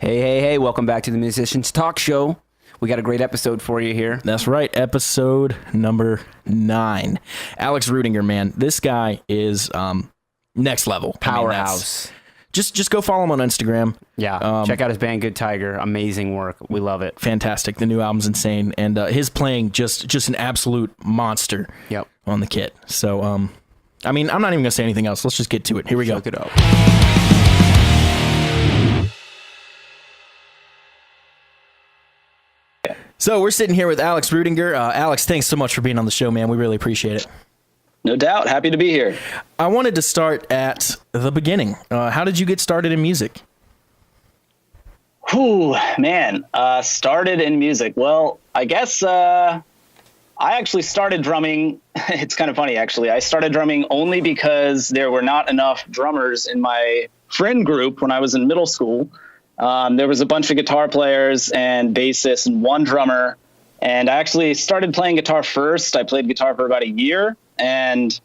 Hey, welcome back to the Musicians Talk Show. We got a great episode for you here. That's right, episode number 9. Alex Rüdinger, man, this guy is next level. Powerhouse. Just go follow him on Instagram. Yeah, check out his band Good Tiger. Amazing work. We love it. Fantastic. The new album's insane, and his playing just an absolute monster. Yep. On the kit. So, I mean, I'm not even gonna say anything else. Let's just get to it. Here we go. Check it out. So we're sitting here with Alex Rüdinger. Alex, thanks so much for being on the show, man. We really appreciate it. No doubt. Happy to be here. I wanted to start at the beginning. How did you get started in music? Man. Started in music. Well, I guess I actually started drumming. It's kind of funny, actually. I started drumming only because there were not enough drummers in my friend group when I was in middle school. There was a bunch of guitar players and bassists and one drummer. And I actually started playing guitar first. I played guitar for about a year, and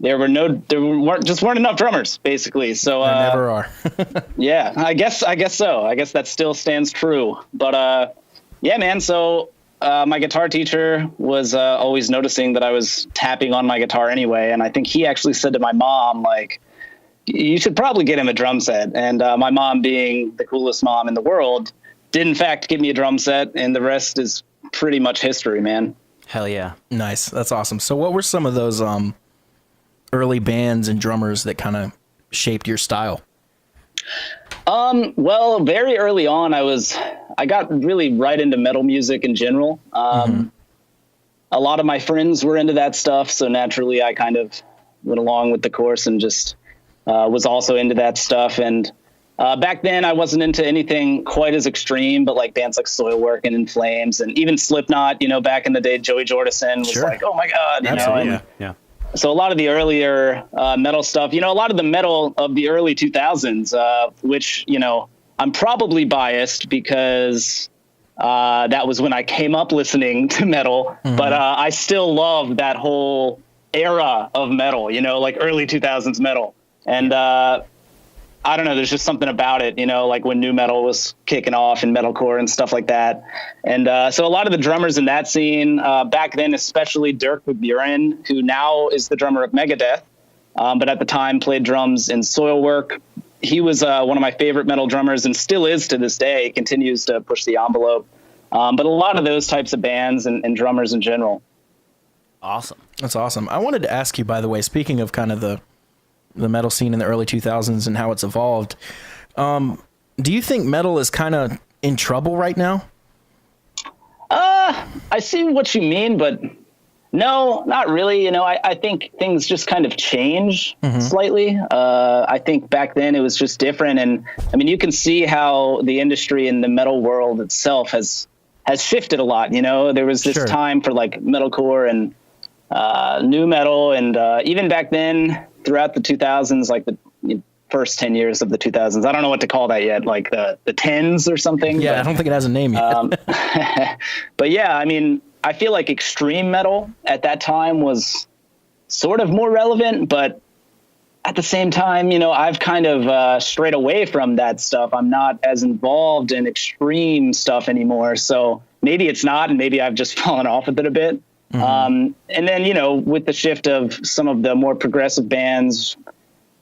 there weren't enough drummers, basically. So There never are. yeah, I guess so. I guess that still stands true. But yeah, man. So my guitar teacher was always noticing that I was tapping on my guitar anyway, and I think he actually said to my mom, like, you should probably get him a drum set. And my mom, being the coolest mom in the world, did in fact get me a drum set, and the rest is pretty much history, man. Hell yeah. Nice. That's awesome. So what were some of those early bands and drummers that kind of shaped your style? Well, very early on, I got really right into metal music in general. A lot of my friends were into that stuff, so naturally I kind of went along with the course and just was also into that stuff. And back then I wasn't into anything quite as extreme, but like bands like Soilwork and In Flames and even Slipknot, back in the day, Joey Jordison was like, oh my God, Absolutely. Yeah. So a lot of the earlier metal stuff, a lot of the metal of the early 2000s, which, I'm probably biased because that was when I came up listening to metal, but I still love that whole era of metal, like early 2000s metal. And I don't know, there's just something about it, like when nu metal was kicking off and metalcore and stuff like that. And so a lot of the drummers in that scene back then, especially Dirk Buren, who now is the drummer of Megadeth, but at the time played drums in Soilwork. He was one of my favorite metal drummers and still is to this day, continues to push the envelope. But a lot of those types of bands and drummers in general. Awesome. That's awesome. I wanted to ask you, by the way, speaking of kind of the metal scene in the early 2000s and how it's evolved, do you think metal is kind of in trouble right now? I see what you mean, but no, not really. I think things just kind of change slightly. I think back then it was just different. And I mean, you can see how the industry in the metal world itself has shifted a lot. There was this time for like metalcore and nu metal, and even back then throughout the 2000s, like the first 10 years of the 2000s, I don't know what to call that yet, like the 10s or something. Yeah, I don't think it has a name yet. But yeah, I mean, I feel like extreme metal at that time was sort of more relevant, but at the same time, I've kind of strayed away from that stuff. I'm not as involved in extreme stuff anymore. So maybe it's not, and maybe I've just fallen off with it a bit. And then, with the shift of some of the more progressive bands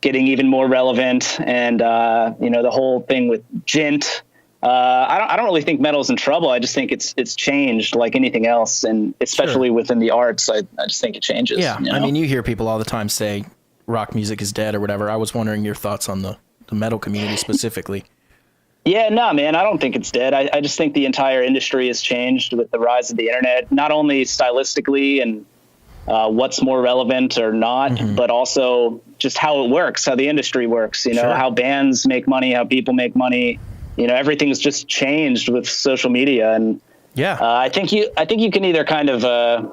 getting even more relevant and, the whole thing with gent, I don't really think metal's in trouble. I just think it's changed like anything else. And especially within the arts, I just think it changes. Yeah. I mean, you hear people all the time say rock music is dead or whatever. I was wondering your thoughts on the metal community specifically. Yeah, no, man, I don't think it's dead. I just think the entire industry has changed with the rise of the internet, not only stylistically and what's more relevant or not, but also just how it works, how the industry works, how bands make money, how people make money. Everything's just changed with social media. And I think you can either kind of,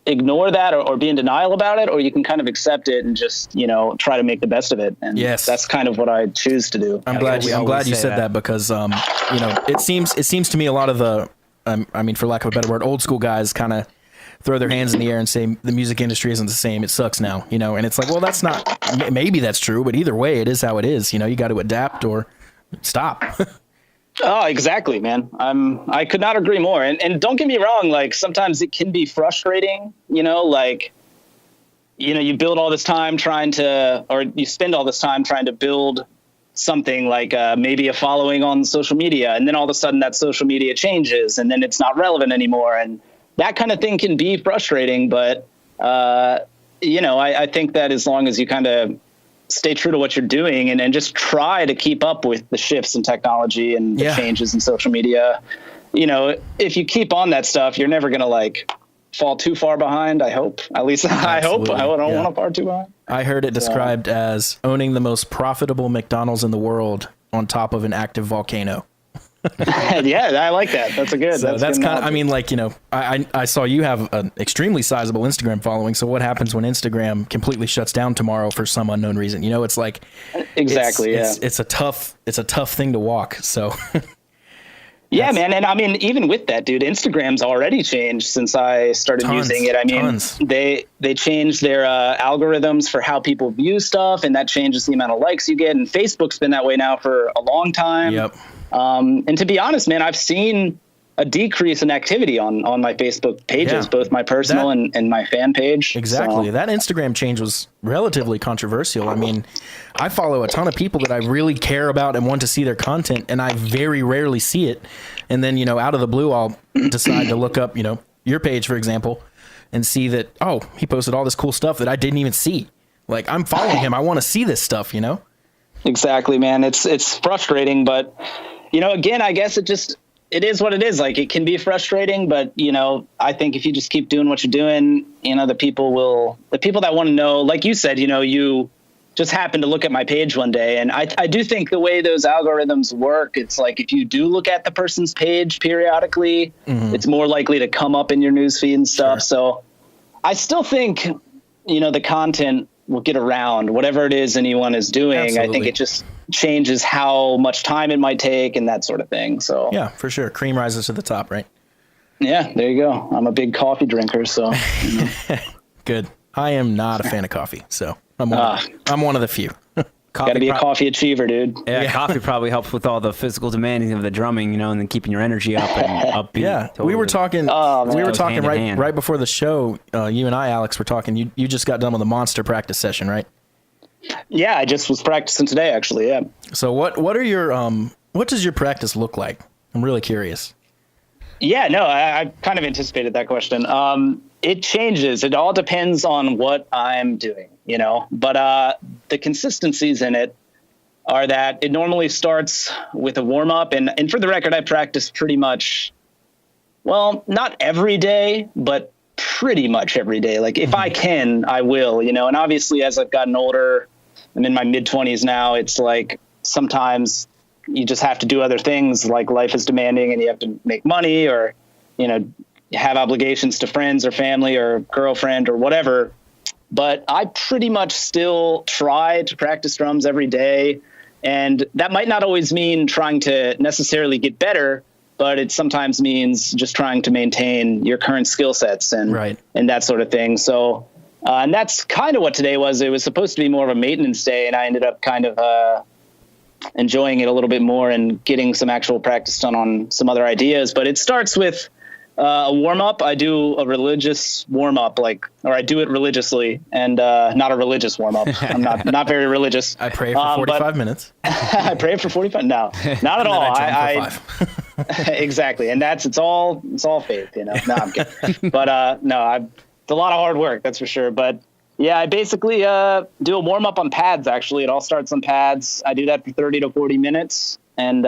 ignore that or be in denial about it, or you can kind of accept it and just, try to make the best of it. And that's kind of what I choose to do. I'm glad you said that because, it seems to me a lot of the, for lack of a better word, old school guys kind of throw their hands in the air and say the music industry isn't the same. It sucks now, and it's like, well, that's not, maybe that's true, but either way, it is how it is. You got to adapt or Stop. Oh, exactly, man. I could not agree more. And don't get me wrong, like sometimes it can be frustrating, like, you build all this time or you spend all this time trying to build something like maybe a following on social media. And then all of a sudden that social media changes and then it's not relevant anymore. And that kind of thing can be frustrating. But, I think that as long as you kind of stay true to what you're doing and just try to keep up with the shifts in technology and the changes in social media, if you keep on that stuff, you're never going to like fall too far behind. I hope, at least I hope I don't want to fall too behind. I heard it described as owning the most profitable McDonald's in the world on top of an active volcano. Yeah, I like that. That's a good. So that's kind of, I mean, like, I saw you have an extremely sizable Instagram following. So what happens when Instagram completely shuts down tomorrow for some unknown reason? It's like, exactly. It's a tough thing to walk. So yeah, man. And I mean, even with that, dude, Instagram's already changed since I started using it. I mean, they changed their algorithms for how people view stuff, and that changes the amount of likes you get. And Facebook's been that way now for a long time. Yep. And to be honest, man, I've seen a decrease in activity on my Facebook pages, both my personal and my fan page. Exactly. So. That Instagram change was relatively controversial. I mean, I follow a ton of people that I really care about and want to see their content, and I very rarely see it. And then, out of the blue, I'll decide to look up, your page, for example, and see that, oh, he posted all this cool stuff that I didn't even see. Like, I'm following him. I want to see this stuff, Exactly, man. It's frustrating, but again, I guess it is what it is. Like, it can be frustrating, but, I think if you just keep doing what you're doing, the people that want to know, like you said, you just happen to look at my page one day. And I do think the way those algorithms work, it's like, if you do look at the person's page periodically, it's more likely to come up in your newsfeed and stuff. Sure. So I still think, the content will get around whatever it is anyone is doing. Absolutely. I think it just changes how much time it might take and that sort of thing. So yeah, for sure. Cream rises to the top, right? Yeah, there you go. I'm a big coffee drinker, so Good. I am not a fan of coffee, so I'm one of the few. Got to be a coffee achiever, dude. Yeah, coffee probably helps with all the physical demanding of the drumming, and then keeping your energy up and upbeat. Yeah, totally. we were talking. Right before the show. You and I, Alex, were talking. You just got done with a monster practice session, right? Yeah, I just was practicing today, actually. Yeah. So what are your what does your practice look like? I'm really curious. Yeah, no, I kind of anticipated that question. It changes. It all depends on what I'm doing, but the consistencies in it are that it normally starts with a warm up. And for the record, I practice pretty much, well, not every day, but pretty much every day. Like if I can, I will, and obviously as I've gotten older, I'm in my mid-20s now, it's like sometimes you just have to do other things, like life is demanding and you have to make money or, have obligations to friends or family or girlfriend or whatever. But I pretty much still try to practice drums every day. And that might not always mean trying to necessarily get better, but it sometimes means just trying to maintain your current skill sets and that sort of thing. So, and that's kind of what today was. It was supposed to be more of a maintenance day, and I ended up kind of enjoying it a little bit more and getting some actual practice done on some other ideas. But it starts with a warm up. I do a religious warm up, or I do it religiously, and not a religious warm up. I'm not very religious. I pray for 45 minutes. I pray for 45. No, not at all. I exactly, and it's all faith. No, I'm kidding. But no, it's a lot of hard work, that's for sure. But yeah, I basically do a warm up on pads. Actually, it all starts on pads. I do that for 30 to 40 minutes, and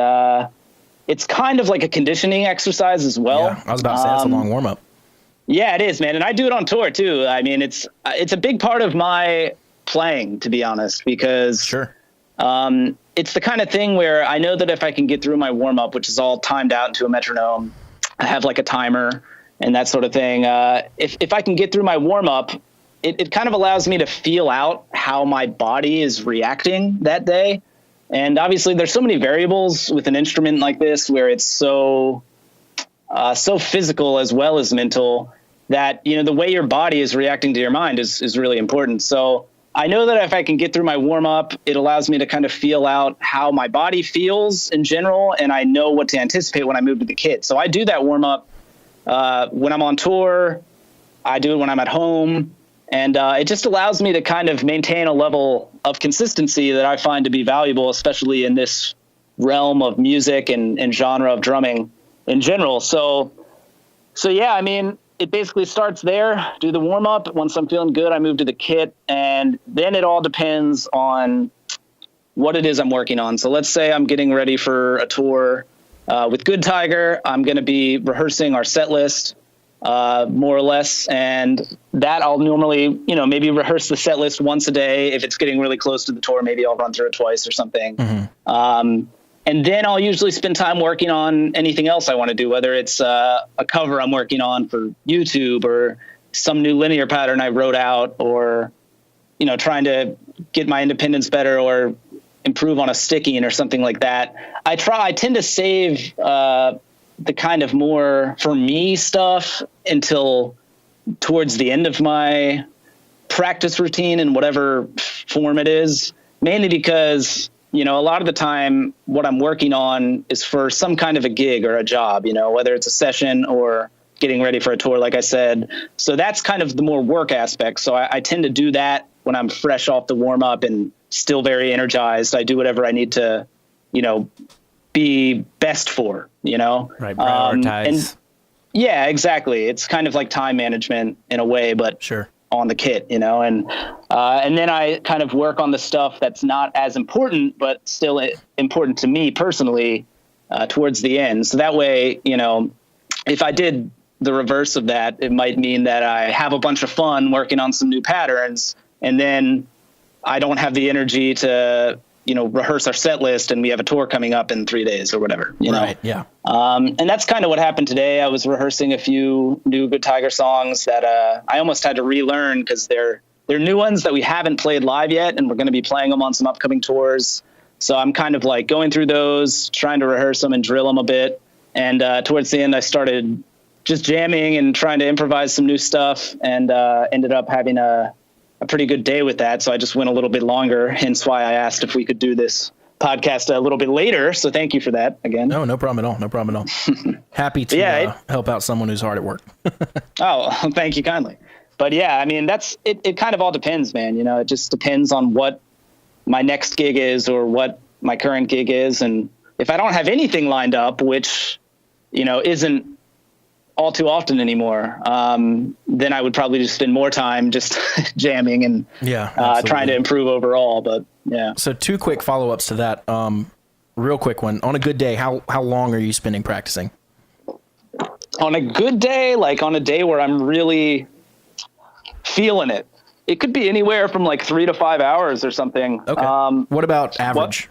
it's kind of like a conditioning exercise as well. Yeah, I was about to say that's a long warm up. Yeah, it is, man. And I do it on tour too. I mean, it's a big part of my playing, to be honest, because it's the kind of thing where I know that if I can get through my warm up, which is all timed out into a metronome, I have like a timer and that sort of thing. If I can get through my warm up, it kind of allows me to feel out how my body is reacting that day. And obviously there's so many variables with an instrument like this where it's so physical as well as mental that, the way your body is reacting to your mind is really important. So I know that if I can get through my warm up, it allows me to kind of feel out how my body feels in general. And I know what to anticipate when I move to the kit. So I do that warm up when I'm on tour. I do it when I'm at home. And it just allows me to kind of maintain a level of consistency that I find to be valuable, especially in this realm of music and genre of drumming in general. So yeah, I mean, it basically starts there, do the warm up. Once I'm feeling good, I move to the kit, and then it all depends on what it is I'm working on. So let's say I'm getting ready for a tour with Good Tiger. I'm going to be rehearsing our set list, more or less. And that I'll normally, maybe rehearse the set list once a day. If it's getting really close to the tour, maybe I'll run through it twice or something. Mm-hmm. And then I'll usually spend time working on anything else I want to do, whether it's a cover I'm working on for YouTube or some new linear pattern I wrote out, or, trying to get my independence better or improve on a sticking or something like that. I tend to save the kind of more for me stuff until towards the end of my practice routine in whatever form it is, mainly because a lot of the time what I'm working on is for some kind of a gig or a job, whether it's a session or getting ready for a tour, like I said. So that's kind of the more work aspect. So I tend to do that when I'm fresh off the warm up and still very energized. I do whatever I need to, be best for, Right. Prioritize. Yeah, exactly. It's kind of like time management in a way, but sure, on the kit, and then I kind of work on the stuff that's not as important, but still important to me personally, towards the end. So that way, if I did the reverse of that, it might mean that I have a bunch of fun working on some new patterns, and then I don't have the energy to, rehearse our set list, and we have a tour coming up in 3 days or whatever, Right. Yeah. And that's kind of what happened today. I was rehearsing a few new Good Tiger songs that I almost had to relearn because they're new ones that we haven't played live yet, and we're going to be playing them on some upcoming tours. So I'm kind of like going through those, trying to rehearse them and drill them a bit. And towards the end, I started just jamming and trying to improvise some new stuff, and ended up having a pretty good day with that. So I just went a little bit longer, hence why I asked if we could do this podcast a little bit later. So thank you for that again. No problem at all. No problem at all. Happy to help out someone who's hard at work. Oh, thank you kindly. But yeah, I mean, it kind of all depends, man. It just depends on what my next gig is or what my current gig is. And if I don't have anything lined up, which, isn't all too often anymore, then I would probably just spend more time just jamming and trying to improve overall. But yeah. So 2 quick follow-ups to that. Real quick one. On a good day, how long are you spending practicing? On a good day, like on a day where I'm really feeling it, it could be anywhere from like 3 to 5 hours or something. Okay. What about average?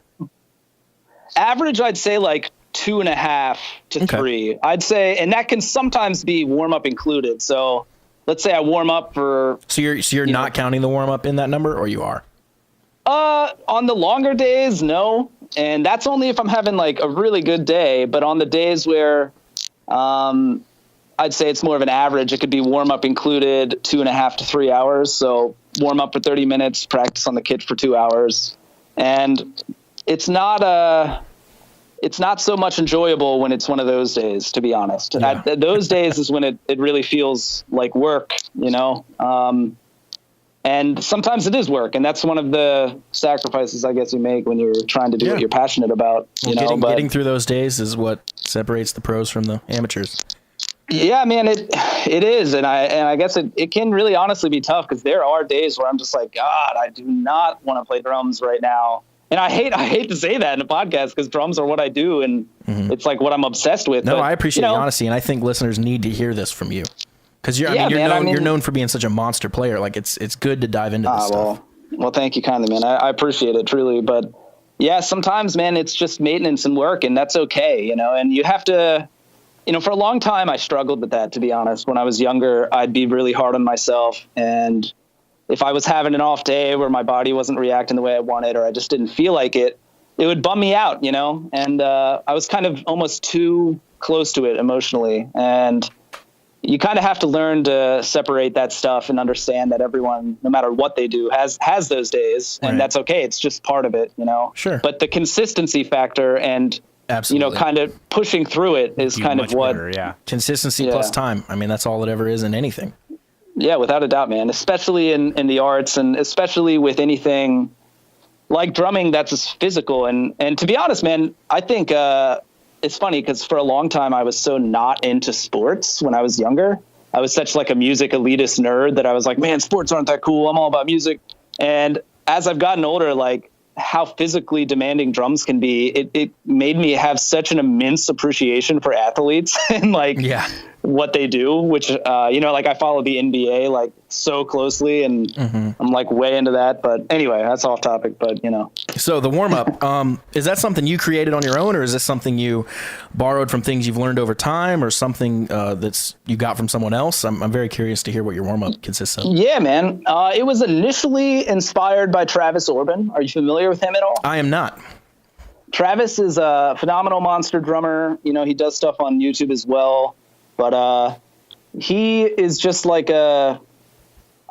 Average, I'd say like 2.5 to 3. I'd say, and that can sometimes be warm up included. So let's say I warm up for. So you're not counting the warm up in that number, or you are? On the longer days, no. And that's only if I'm having like a really good day. But on the days where, I'd say it's more of an average. It could be warm up included, 2.5 to 3 hours. So warm up for 30 minutes, practice on the kit for 2 hours. And it's not so much enjoyable when it's one of those days, to be honest. Yeah. Those days is when it really feels like work, and sometimes it is work. And that's one of the sacrifices I guess you make when you're trying to do what you're passionate about, Getting through those days is what separates the pros from the amateurs. Yeah, man, it is. And I guess it can really honestly be tough, because there are days where I'm just like, God, I do not want to play drums right now. And I hate to say that in a podcast, because drums are what I do, and it's like what I'm obsessed with. No, but, I appreciate the honesty, and I think listeners need to hear this from you, because you're known for being such a monster player. Like it's good to dive into this stuff. Well, thank you kindly, man. I appreciate it truly. But yeah, sometimes, man, it's just maintenance and work, and that's okay, And you have to, for a long time I struggled with that, to be honest. When I was younger, I'd be really hard on myself, and if I was having an off day where my body wasn't reacting the way I wanted, or I just didn't feel like it would bum me out, and I was kind of almost too close to it emotionally. And you kind of have to learn to separate that stuff and understand that everyone, no matter what they do, has those days, and that's okay. It's just part of it, Sure. But the consistency factor and, Absolutely. kind of pushing through it is kind of what, consistency plus time. I mean, that's all it ever is in anything. Yeah, without a doubt, man, especially in the arts, and especially with anything like drumming that's as physical. And to be honest, man, I think, it's funny because for a long time I was so not into sports when I was younger. I was such like a music elitist nerd that I was like, man, sports aren't that cool. I'm all about music. And as I've gotten older, like how physically demanding drums can be, it made me have such an immense appreciation for athletes and like what they do, which, like I follow the NBA like so closely, and I'm like way into that. But anyway, that's off topic, but So the warm up, is that something you created on your own, or is this something you borrowed from things you've learned over time, or something that's you got from someone else? I'm very curious to hear what your warm up consists of. Yeah, man. It was initially inspired by Travis Orban. Are you familiar with him at all? I am not. Travis is a phenomenal monster drummer. He does stuff on YouTube as well. But he is just like I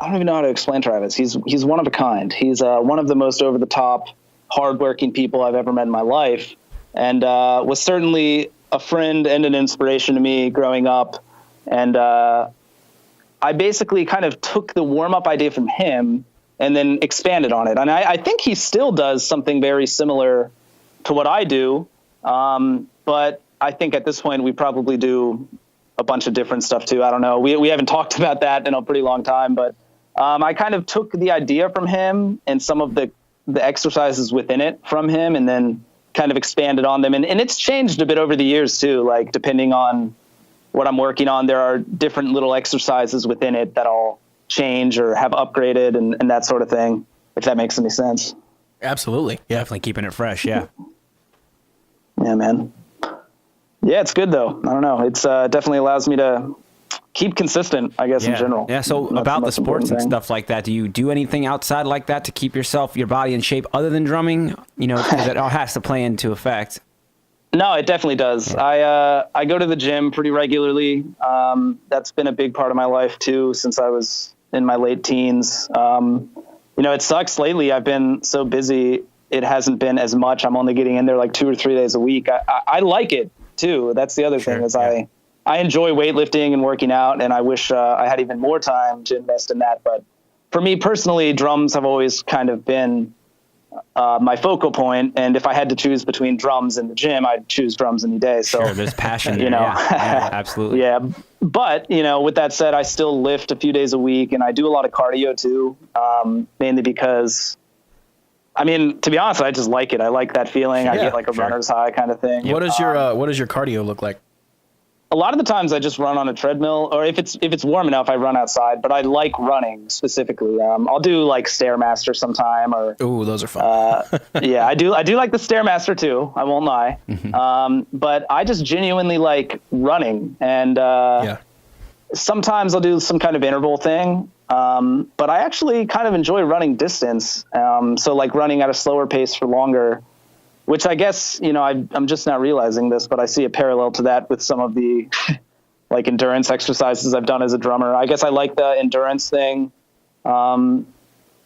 don't even know how to explain Travis. He's one of a kind. He's one of the most over the top, hardworking people I've ever met in my life, and was certainly a friend and an inspiration to me growing up. And I basically kind of took the warm up idea from him and then expanded on it. And I think he still does something very similar to what I do. But I think at this point we probably do a bunch of different stuff too. I don't know. We haven't talked about that in a pretty long time, but I kind of took the idea from him and some of the exercises within it from him, and then kind of expanded on them. And it's changed a bit over the years too. Like depending on what I'm working on, there are different little exercises within it that I'll change or have upgraded and that sort of thing, if that makes any sense. Absolutely. Yeah. Definitely keeping it fresh. Yeah. Yeah, man. Yeah, it's good though. I don't know. It's definitely allows me to keep consistent, I guess, in general. Yeah. So That's about the most sports and important thing. stuff like that, do you do anything outside like that to keep your body in shape other than drumming? Because it all has to play into effect. No, it definitely does. I go to the gym pretty regularly. That's been a big part of my life too, since I was in my late teens. It sucks lately. I've been so busy. It hasn't been as much. I'm only getting in there like 2 or 3 days a week. I like it too. That's the other thing is I enjoy weightlifting and working out, and I wish I had even more time to invest in that. But for me personally, drums have always kind of been my focal point. And if I had to choose between drums and the gym, I'd choose drums any day. So sure, there's passion there. Yeah, absolutely. Yeah. But, with that said, I still lift a few days a week, and I do a lot of cardio too, mainly because, to be honest, I just like it. I like that feeling. I get like a runner's high kind of thing. What does your cardio look like? A lot of the times I just run on a treadmill, or if it's warm enough, I run outside, but I like running specifically. I'll do like Stairmaster sometime, or ooh, those are fun. yeah, I do like the Stairmaster too. I won't lie. But I just genuinely like running, and sometimes I'll do some kind of interval thing. But I actually kind of enjoy running distance. So like running at a slower pace for longer, which I guess, I'm just not realizing this, but I see a parallel to that with some of the like endurance exercises I've done as a drummer. I guess I like the endurance thing. And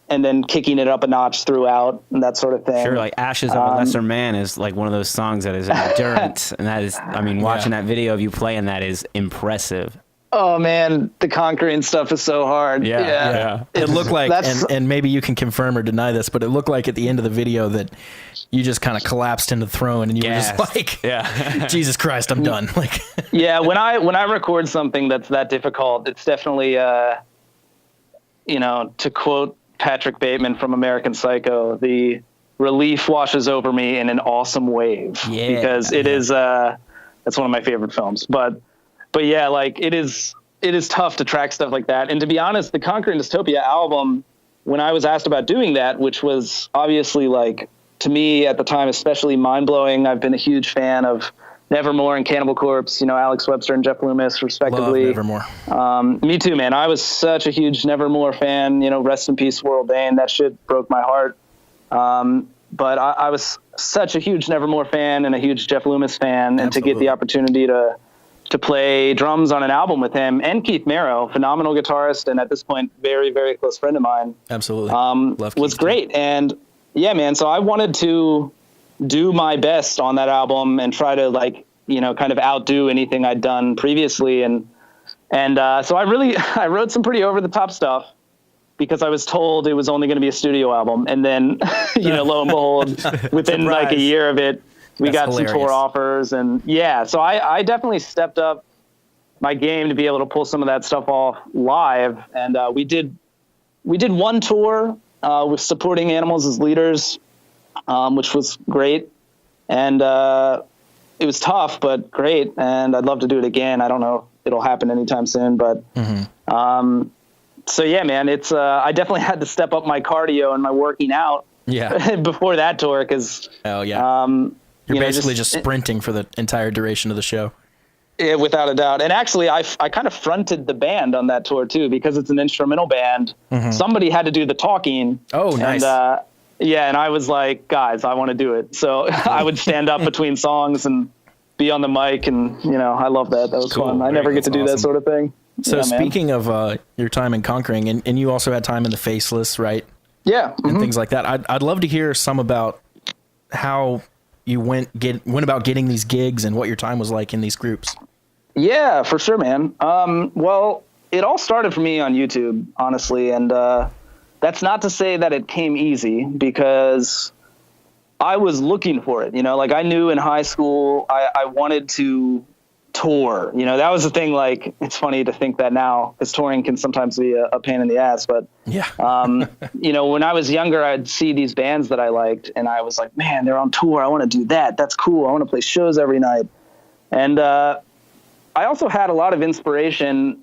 then kicking it up a notch throughout and that sort of thing. Sure, like Ashes of a Lesser Man is like one of those songs that is endurance. And that is, watching that video of you playing that is impressive. Oh man, the conquering stuff is so hard. Yeah. It looked like, and maybe you can confirm or deny this, but it looked like at the end of the video that you just kind of collapsed into the throne, and you were just like, Jesus Christ, I'm done. Like, yeah, when I record something that's that difficult, it's definitely, to quote Patrick Bateman from American Psycho, the relief washes over me in an awesome wave. Yeah, because it is, that's one of my favorite films, but yeah, like it is tough to track stuff like that. And to be honest, the Conquering Dystopia album, when I was asked about doing that, which was obviously like, to me at the time, especially mind blowing. I've been a huge fan of Nevermore and Cannibal Corpse, Alex Webster and Jeff Loomis, respectively. Love Nevermore. Me too, man. I was such a huge Nevermore fan, rest in peace, World Bane. That shit broke my heart. But I was such a huge Nevermore fan and a huge Jeff Loomis fan. And to get the opportunity to to play drums on an album with him, and Keith Merrow, phenomenal guitarist, and at this point, very, very close friend of mine. Absolutely. Love was great. Too. And yeah, man, so I wanted to do my best on that album and try to like, you know, kind of outdo anything I'd done previously. And so I wrote some pretty over the top stuff because I was told it was only going to be a studio album. And then, you know, lo and behold, within like a year of it, we got hilarious. Some tour offers. And yeah, so I definitely stepped up my game to be able to pull some of that stuff off live. And we did one tour with supporting Animals as Leaders, which was great. And it was tough, but great. And I'd love to do it again. I don't know if it'll happen anytime soon, but so yeah, man, it's I definitely had to step up my cardio and my working out before that tour because you're basically just sprinting for the entire duration of the show. Yeah, without a doubt. And actually, I kind of fronted the band on that tour too because it's an instrumental band. Somebody had to do the talking. Oh, nice. And, and I was like, guys, I want to do it. So I would stand up between songs and be on the mic, and you know, I love that. That was fun. I never get to do that sort of thing. So speaking of your time in Conquering, and you also had time in the Faceless, right? Yeah. And things like that. I'd love to hear some about how you went about getting these gigs and what your time was like in these groups. Yeah, for sure, man. Well, it all started for me on YouTube, honestly, and that's not to say that it came easy because I was looking for it. You know, like I knew in high school I wanted to tour. You know, that was the thing. Like, it's funny to think that now because touring can sometimes be a pain in the ass. But yeah, you know, when I was younger, I'd see these bands that I liked, and I was like, man, they're on tour. I want to do that. That's cool. I want to play shows every night. And I also had a lot of inspiration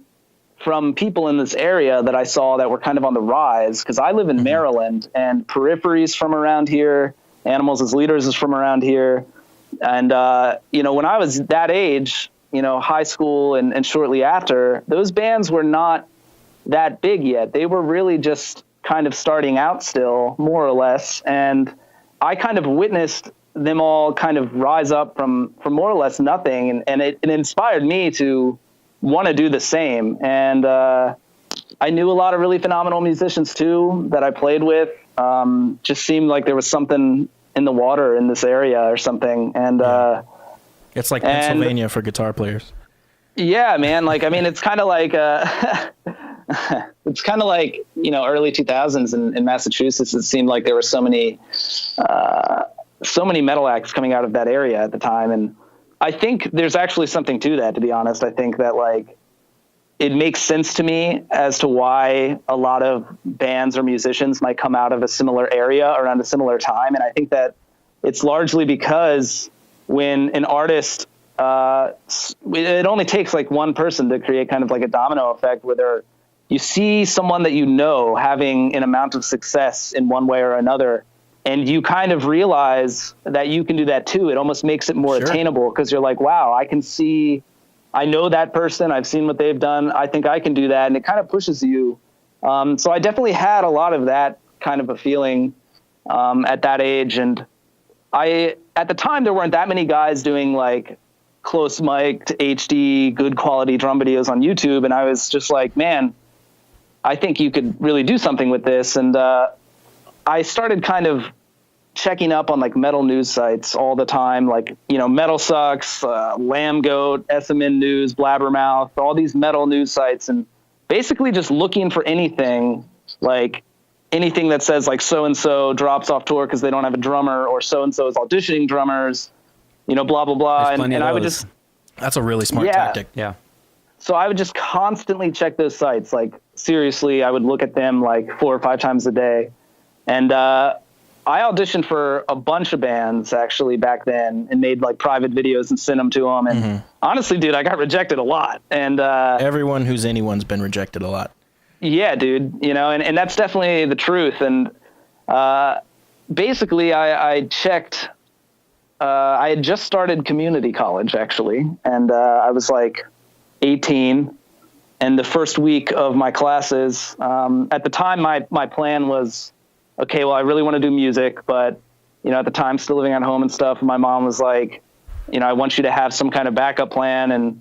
from people in this area that I saw that were kind of on the rise, because I live in Maryland, and Periphery's from around here. Animals as Leaders is from around here. And, you know, when I was that age, you know, high school and shortly after, those bands were not that big yet. They were really just kind of starting out still, more or less. And I kind of witnessed them all kind of rise up from more or less nothing. And it inspired me to want to do the same. And I knew a lot of really phenomenal musicians too that I played with. Just seemed like there was something in the water in this area or something. And it's like Pennsylvania for guitar players. Yeah, man. Like, I mean, it's kind of like you know, early 2000s in Massachusetts. It seemed like there were so many metal acts coming out of that area at the time. And I think there's actually something to that, to be honest. I think that like it makes sense to me as to why a lot of bands or musicians might come out of a similar area around a similar time. And I think that it's largely because when an artist, it only takes like one person to create kind of like a domino effect where you see someone that you know having an amount of success in one way or another, and you kind of realize that you can do that too. It almost makes it more attainable because you're like, wow, I know that person. I've seen what they've done. I think I can do that. And it kind of pushes you. So I definitely had a lot of that kind of a feeling at that age. And at the time, there weren't that many guys doing like close mic'd HD, good quality drum videos on YouTube. And I was just like, man, I think you could really do something with this. And I started kind of checking up on like metal news sites all the time, like, you know, Metal Sucks, Lamb Goat, SMN News, Blabbermouth, all these metal news sites, and basically just looking for anything that says like so-and-so drops off tour because they don't have a drummer, or so-and-so is auditioning drummers, you know, blah, blah, blah. And I would just... That's a really smart tactic. Yeah. So I would just constantly check those sites. Like, seriously, I would look at them like 4 or 5 times a day. And I auditioned for a bunch of bands actually back then and made like private videos and sent them to them. And honestly, dude, I got rejected a lot. And everyone who's anyone's been rejected a lot. Yeah, dude, you know, and that's definitely the truth. And basically I checked, I had just started community college actually. And I was like 18. And the first week of my classes, at the time, my plan was, okay, well, I really want to do music, but, you know, at the time, still living at home and stuff, my mom was like, you know, I want you to have some kind of backup plan. And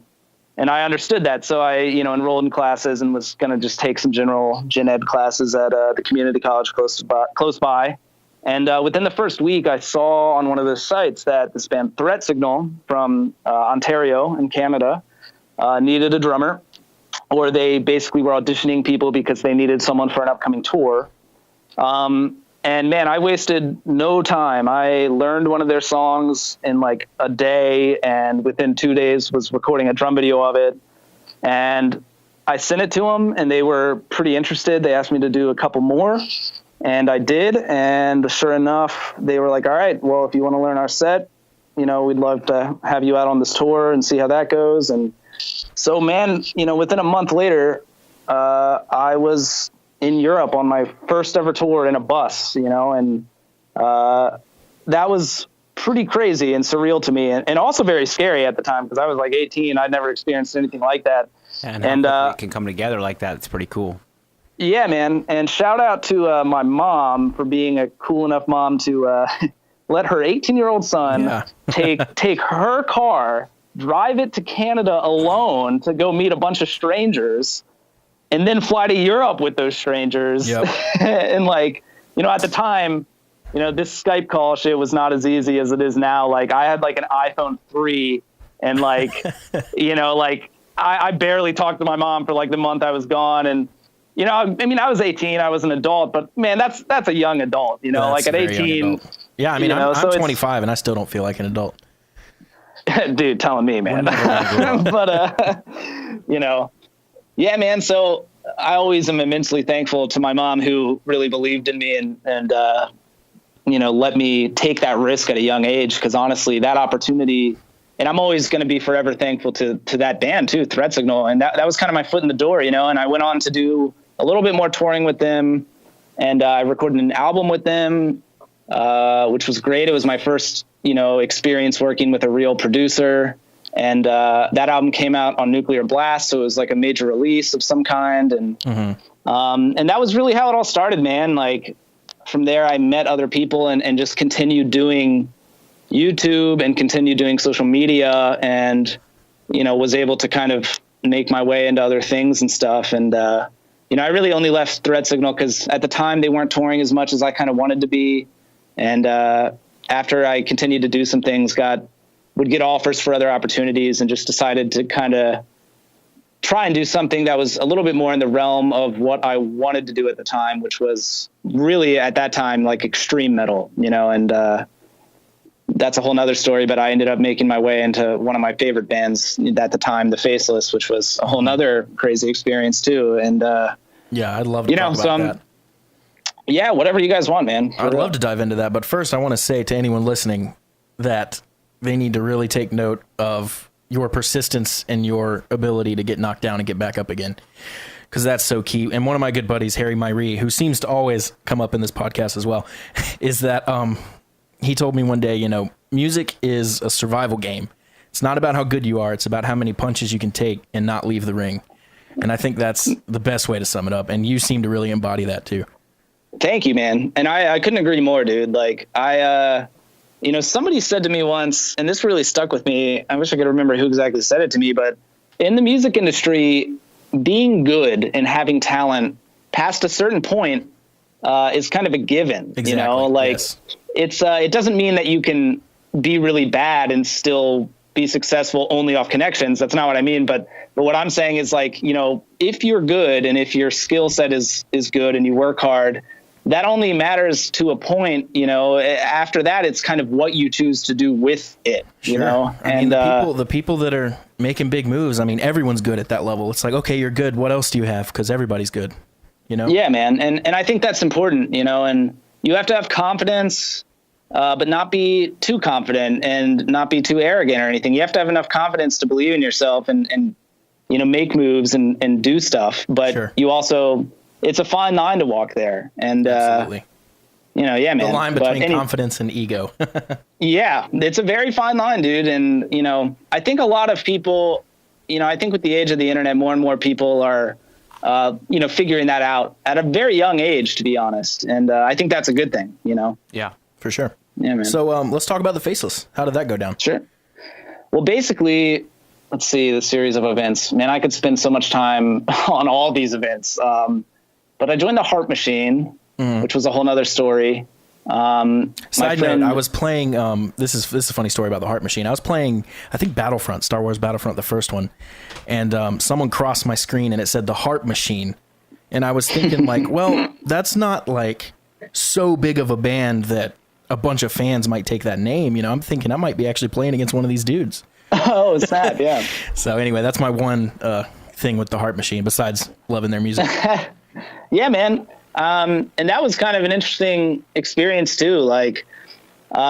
And I understood that. So I, enrolled in classes and was going to just take some general gen ed classes at the community college close by. And within the first week, I saw on one of the sites that this band Threat Signal from Ontario in Canada needed a drummer, or they basically were auditioning people because they needed someone for an upcoming tour. And man, I wasted no time. I learned one of their songs in like a day, and within 2 days was recording a drum video of it. And I sent it to them, and they were pretty interested. They asked me to do a couple more, and I did. And sure enough, they were like, all right, well, if you want to learn our set, we'd love to have you out on this tour and see how that goes. And so, man, within a month later, I was in Europe on my first ever tour in a bus, and that was pretty crazy and surreal to me, and also very scary at the time because I was like 18. I'd never experienced anything like that. And it can come together like that. It's pretty cool. Yeah, man. And shout out to my mom for being a cool enough mom to let her 18-year-old son take her car, drive it to Canada alone to go meet a bunch of strangers, and then fly to Europe with those strangers. Yep. And at the time, this Skype call shit was not as easy as it is now. Like I had like an iPhone 3 and I barely talked to my mom for like the month I was gone. And, I was 18, I was an adult, but man, that's a young adult, like at 18. Yeah. I'm 25 and I still don't feel like an adult. Dude, telling me, man. But, yeah, man. So I always am immensely thankful to my mom who really believed in me and let me take that risk at a young age. Cause honestly, that opportunity, and I'm always going to be forever thankful to that band too, Threat Signal. And that was kind of my foot in the door, and I went on to do a little bit more touring with them, and I recorded an album with them, which was great. It was my first, experience working with a real producer. And that album came out on Nuclear Blast, so it was like a major release of some kind. And and that was really how it all started, man. Like from there, I met other people and just continued doing YouTube and continued doing social media, and was able to kind of make my way into other things and stuff. And I really only left Threat Signal because at the time they weren't touring as much as I kind of wanted to be. And after I continued to do some things, would get offers for other opportunities, and just decided to kind of try and do something that was a little bit more in the realm of what I wanted to do at the time, which was really at that time, like extreme metal, and that's a whole nother story, but I ended up making my way into one of my favorite bands at the time, The Faceless, which was a whole nother crazy experience too. And I'd love to talk about that. Yeah, whatever you guys want, man. I'd love to dive into that. But first I want to say to anyone listening that they need to really take note of your persistence and your ability to get knocked down and get back up again, because that's so key. And one of my good buddies, Harry Myrie, who seems to always come up in this podcast as well, is that he told me one day, music is a survival game. It's not about how good you are. It's about how many punches you can take and not leave the ring. And I think that's the best way to sum it up. And you seem to really embody that too. Thank you, man. And I couldn't agree more, dude. Like somebody said to me once, and this really stuck with me. I wish I could remember who exactly said it to me, but in the music industry, being good and having talent past a certain point is kind of a given. Exactly. Yes. It doesn't mean that you can be really bad and still be successful only off connections. That's not what I mean. But what I'm saying is if you're good and if your skill set is good and you work hard, that only matters to a point. After that, it's kind of what you choose to do with it, Sure. And the people that are making big moves, everyone's good at that level. It's like, okay, you're good. What else do you have? Because everybody's good, Yeah, man. And I think that's important, and you have to have confidence, but not be too confident and not be too arrogant or anything. You have to have enough confidence to believe in yourself and make moves and do stuff. But sure. You also, it's a fine line to walk there. And, absolutely. Yeah, man. The line between confidence and ego. Yeah, it's a very fine line, dude. And, I think a lot of people, I think with the age of the internet, more and more people are, figuring that out at a very young age, to be honest. And I think that's a good thing, Yeah, for sure. Yeah, man. So let's talk about The Faceless. How did that go down? Sure. Well, basically, let's see, the series of events. Man, I could spend so much time on all these events. But I joined the Heart Machine, which was a whole nother story. Side note, I was playing, this is a funny story about the Heart Machine. I was playing, I think Battlefront, Star Wars Battlefront, the first one. And someone crossed my screen and it said the Heart Machine. And I was thinking like, well, that's not like so big of a band that a bunch of fans might take that name. You know, I'm thinking I might be actually playing against one of these dudes. Oh, snap, yeah. So anyway, that's my one thing with the Heart Machine besides loving their music. Yeah, man. And that was kind of an interesting experience too. Like,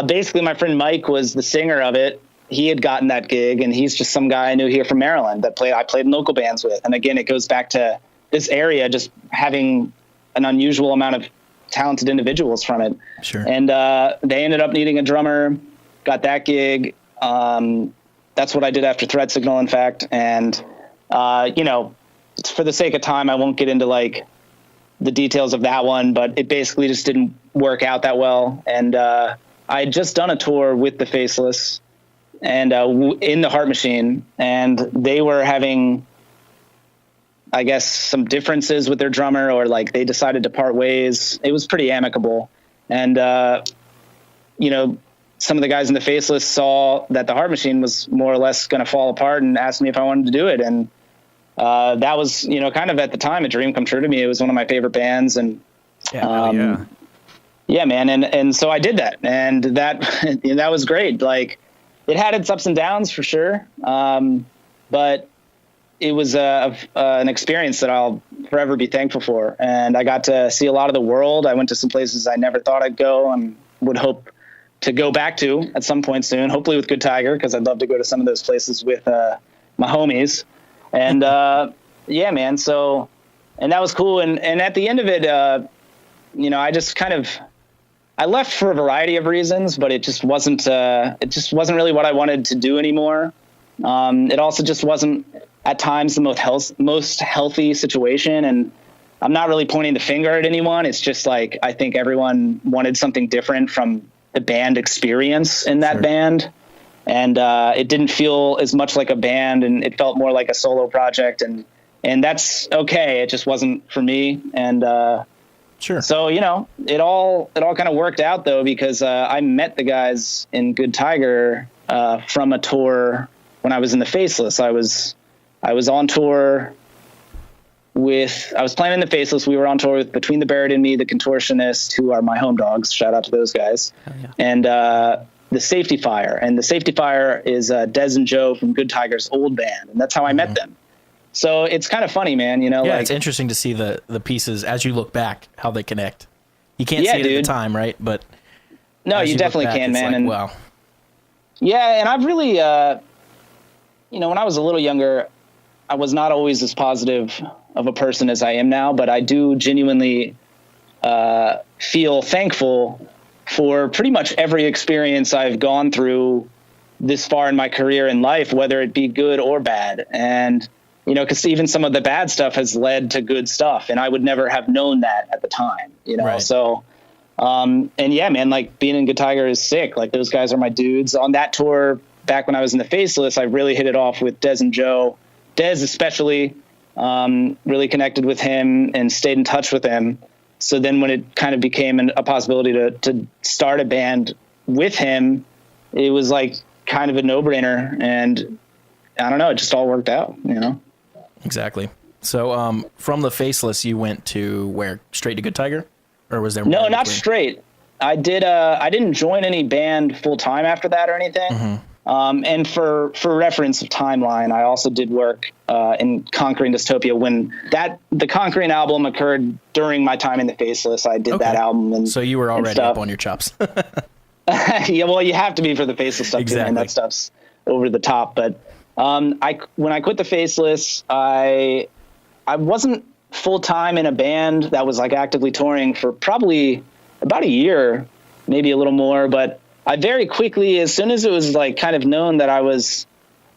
basically my friend Mike was the singer of it. He had gotten that gig, and he's just some guy I knew here from Maryland that I played in local bands with. And again, it goes back to this area just having an unusual amount of talented individuals from it. Sure. And they ended up needing a drummer, got that gig. That's what I did after Threat Signal, in fact. And, you know, for the sake of time, I won't get into like the details of that one, but it basically just didn't work out that well. And I had just done a tour with the Faceless and in the Heart Machine, and they were having, I guess, some differences with their drummer, or like they decided to part ways. It was pretty amicable. And, you know, some of the guys in the Faceless saw that the Heart Machine was more or less going to fall apart and asked me if I wanted to do it. And that was, you know, kind of at the time a dream come true to me. It was one of my favorite bands. And yeah, man. And so I did that, and that, that was great. Like, it had its ups and downs for sure. But it was an experience that I'll forever be thankful for. And I got to see a lot of the world. I went to some places I never thought I'd go and would hope to go back to at some point soon, hopefully with Good Tiger, because I'd love to go to some of those places with my homies. And yeah, man. So, and that was cool. And at the end of it, you know, I just kind of, I left for a variety of reasons, but it just wasn't really what I wanted to do anymore. It also just wasn't at times the most healthy situation. And I'm not really pointing the finger at anyone. It's just like, I think everyone wanted something different from the band experience in that band. And it didn't feel as much like a band, and it felt more like a solo project, and that's okay. It just wasn't for me. And sure. So, you know, it all kind of worked out though, because I met the guys in Good Tiger from a tour when I was in the Faceless. I was on tour with, I was playing in the Faceless. We were on tour with Between the Buried and Me, the Contortionists, who are my home dogs. Shout out to those guys. Oh, yeah. And the Safety Fire. And the Safety Fire is Des and Joe from Good Tiger's old band. And that's how I met them. So it's kind of funny, man. You know, yeah, like, it's interesting to see the pieces as you look back, how they connect. You can't see it at the time, right? But no, you definitely can, man. Like, and wow. Yeah, and I've really, you know, when I was a little younger, I was not always as positive of a person as I am now, but I do genuinely feel thankful for pretty much every experience I've gone through this far in my career in life, whether it be good or bad. And, you know, because even some of the bad stuff has led to good stuff, and I would never have known that at the time, you know? Right. So, and yeah, man, like being in Good Tiger is sick. Like, those guys are my dudes. On that tour, back when I was in the Faceless, I really hit it off with Des and Joe. Des especially, really connected with him and stayed in touch with him. So then when it kind of became a possibility to start a band with him, it was like kind of a no-brainer. And I don't know, it just all worked out, you know? Exactly. So from the Faceless, you went to where? Straight to Good Tiger? Or was there more? No, not straight. I didn't join any band full time after that or anything. Mm-hmm. And for reference of timeline, I also did work in Conquering Dystopia when the Conquering album occurred during my time in the Faceless. I did that album. And so you were already up on your chops. Yeah, well, you have to be for the Faceless stuff, exactly. Too, and that stuff's over the top. But when I quit the Faceless, I wasn't full time in a band that was like actively touring for probably about a year, maybe a little more, but I very quickly, as soon as it was like kind of known that I was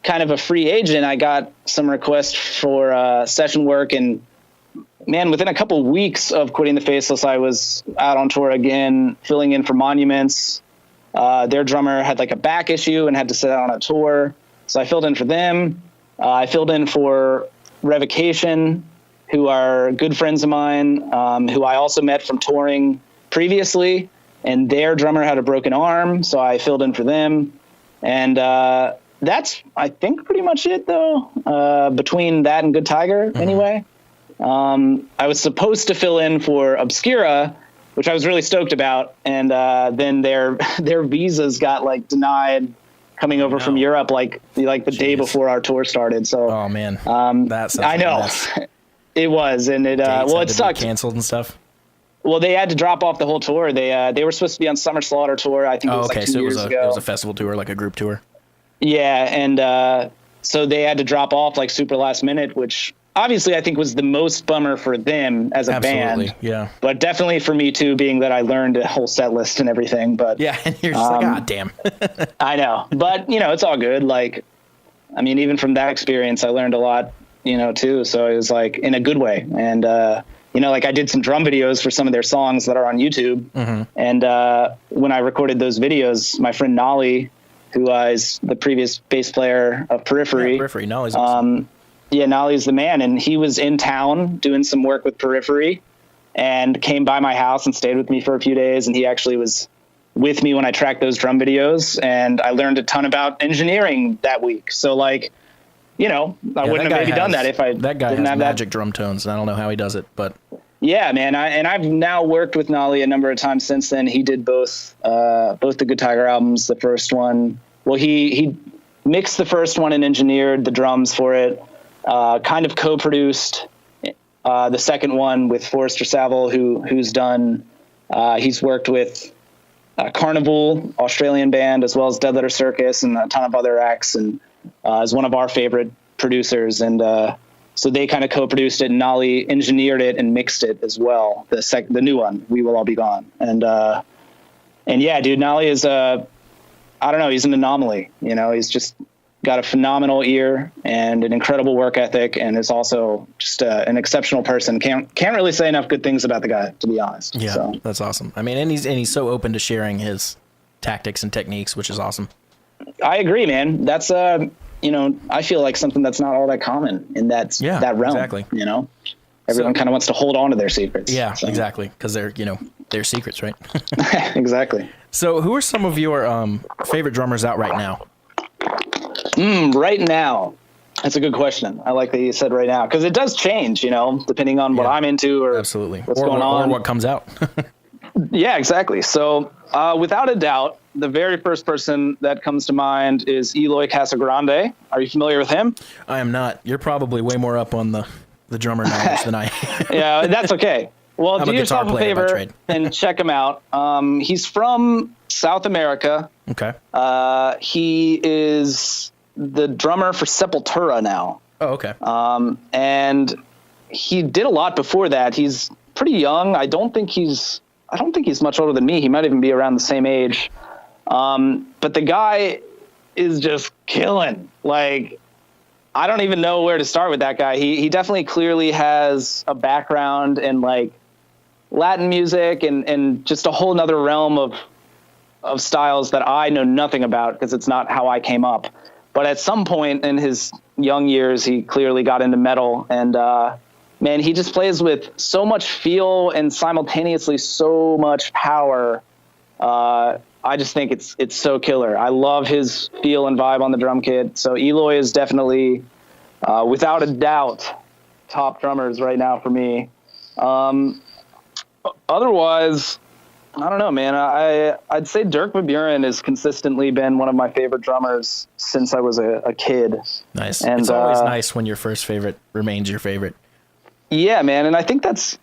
kind of a free agent, I got some requests for session work. And man, within a couple of weeks of quitting the Faceless, I was out on tour again, filling in for Monuments. Their drummer had like a back issue and had to sit out on a tour. So I filled in for them. I filled in for Revocation, who are good friends of mine, who I also met from touring previously, and their drummer had a broken arm, so I filled in for them. And that's, I think, pretty much it, though, between that and Good Tiger, anyway. I was supposed to fill in for Obscura, which I was really stoked about, and then their visas got, like, denied coming over from Europe, like the day before our tour started. So, oh man, that's I know. It was, and it it sucked. Canceled and stuff. Well, they had to drop off the whole tour. They were supposed to be on Summer Slaughter tour. I think it was like 2 years ago. It was a festival tour, like a group tour. Yeah, and so they had to drop off like super last minute, which obviously I think was the most bummer for them as a band. Yeah. But definitely for me too, being that I learned a whole set list and everything. But yeah, and you're just like, ah, damn. I know, but it's all good. Like, I mean, even from that experience, I learned a lot, too. So it was like in a good way. And, like I did some drum videos for some of their songs that are on YouTube. Mm-hmm. And when I recorded those videos, my friend Nolly, who is the previous bass player of Periphery. Yeah, Periphery, Nolly's awesome. Yeah, Nolly's the man. And he was in town doing some work with Periphery and came by my house and stayed with me for a few days. And he actually was with me when I tracked those drum videos. And I learned a ton about engineering that week. So, like, I wouldn't have maybe done that if I that guy didn't has have magic drum tones, and I don't know how he does it, but yeah, man. I've now worked with Nolly a number of times since then. He did both the Good Tiger albums. The first one, well, he mixed the first one and engineered the drums for it. Kind of co-produced the second one with Forrester Saville, who's done. He's worked with Carnival, Australian band, as well as Dead Letter Circus and a ton of other acts, and is one of our favorite producers. And so they kind of co-produced it, and Nolly engineered it and mixed it as well. The new one, We Will All Be Gone. And yeah, dude, Nolly is I don't know, he's an anomaly. He's just got a phenomenal ear and an incredible work ethic, and is also just an exceptional person. Can't really say enough good things about the guy, to be honest. Yeah, so. That's awesome. I mean, and he's so open to sharing his tactics and techniques, which is awesome. I agree, man. That's I feel like something that's not all that common in that realm. Exactly. Everyone kind of wants to hold on to their secrets. Yeah, so. Exactly, because they're they're secrets, right? Exactly. So, who are some of your favorite drummers out right now? Right now, that's a good question. I like that you said right now, because it does change, depending on what I'm into or absolutely what's going on, or what comes out. Yeah, exactly. So, without a doubt, the very first person that comes to mind is Eloy Casagrande. Are you familiar with him? I am not. You're probably way more up on the drummer knowledge than I am. Yeah, that's okay. Well, do yourself a favor and check him out. He's from South America. Okay. He is the drummer for Sepultura now. Oh, okay. And he did a lot before that. He's pretty young. I don't think he's much older than me. He might even be around the same age. But the guy is just killing. Like, I don't even know where to start with that guy. He definitely clearly has a background in like Latin music and just a whole nother realm of styles that I know nothing about, because it's not how I came up. But at some point in his young years, he clearly got into metal, and man, he just plays with so much feel and simultaneously so much power. I just think it's so killer. I love his feel and vibe on the drum kit. So Eloy is definitely, without a doubt, top drummers right now for me. Otherwise, I don't know, man. I'd say Dirk Van Buren has consistently been one of my favorite drummers since I was a kid. Nice. And it's always nice when your first favorite remains your favorite. Yeah, man. And I think that's,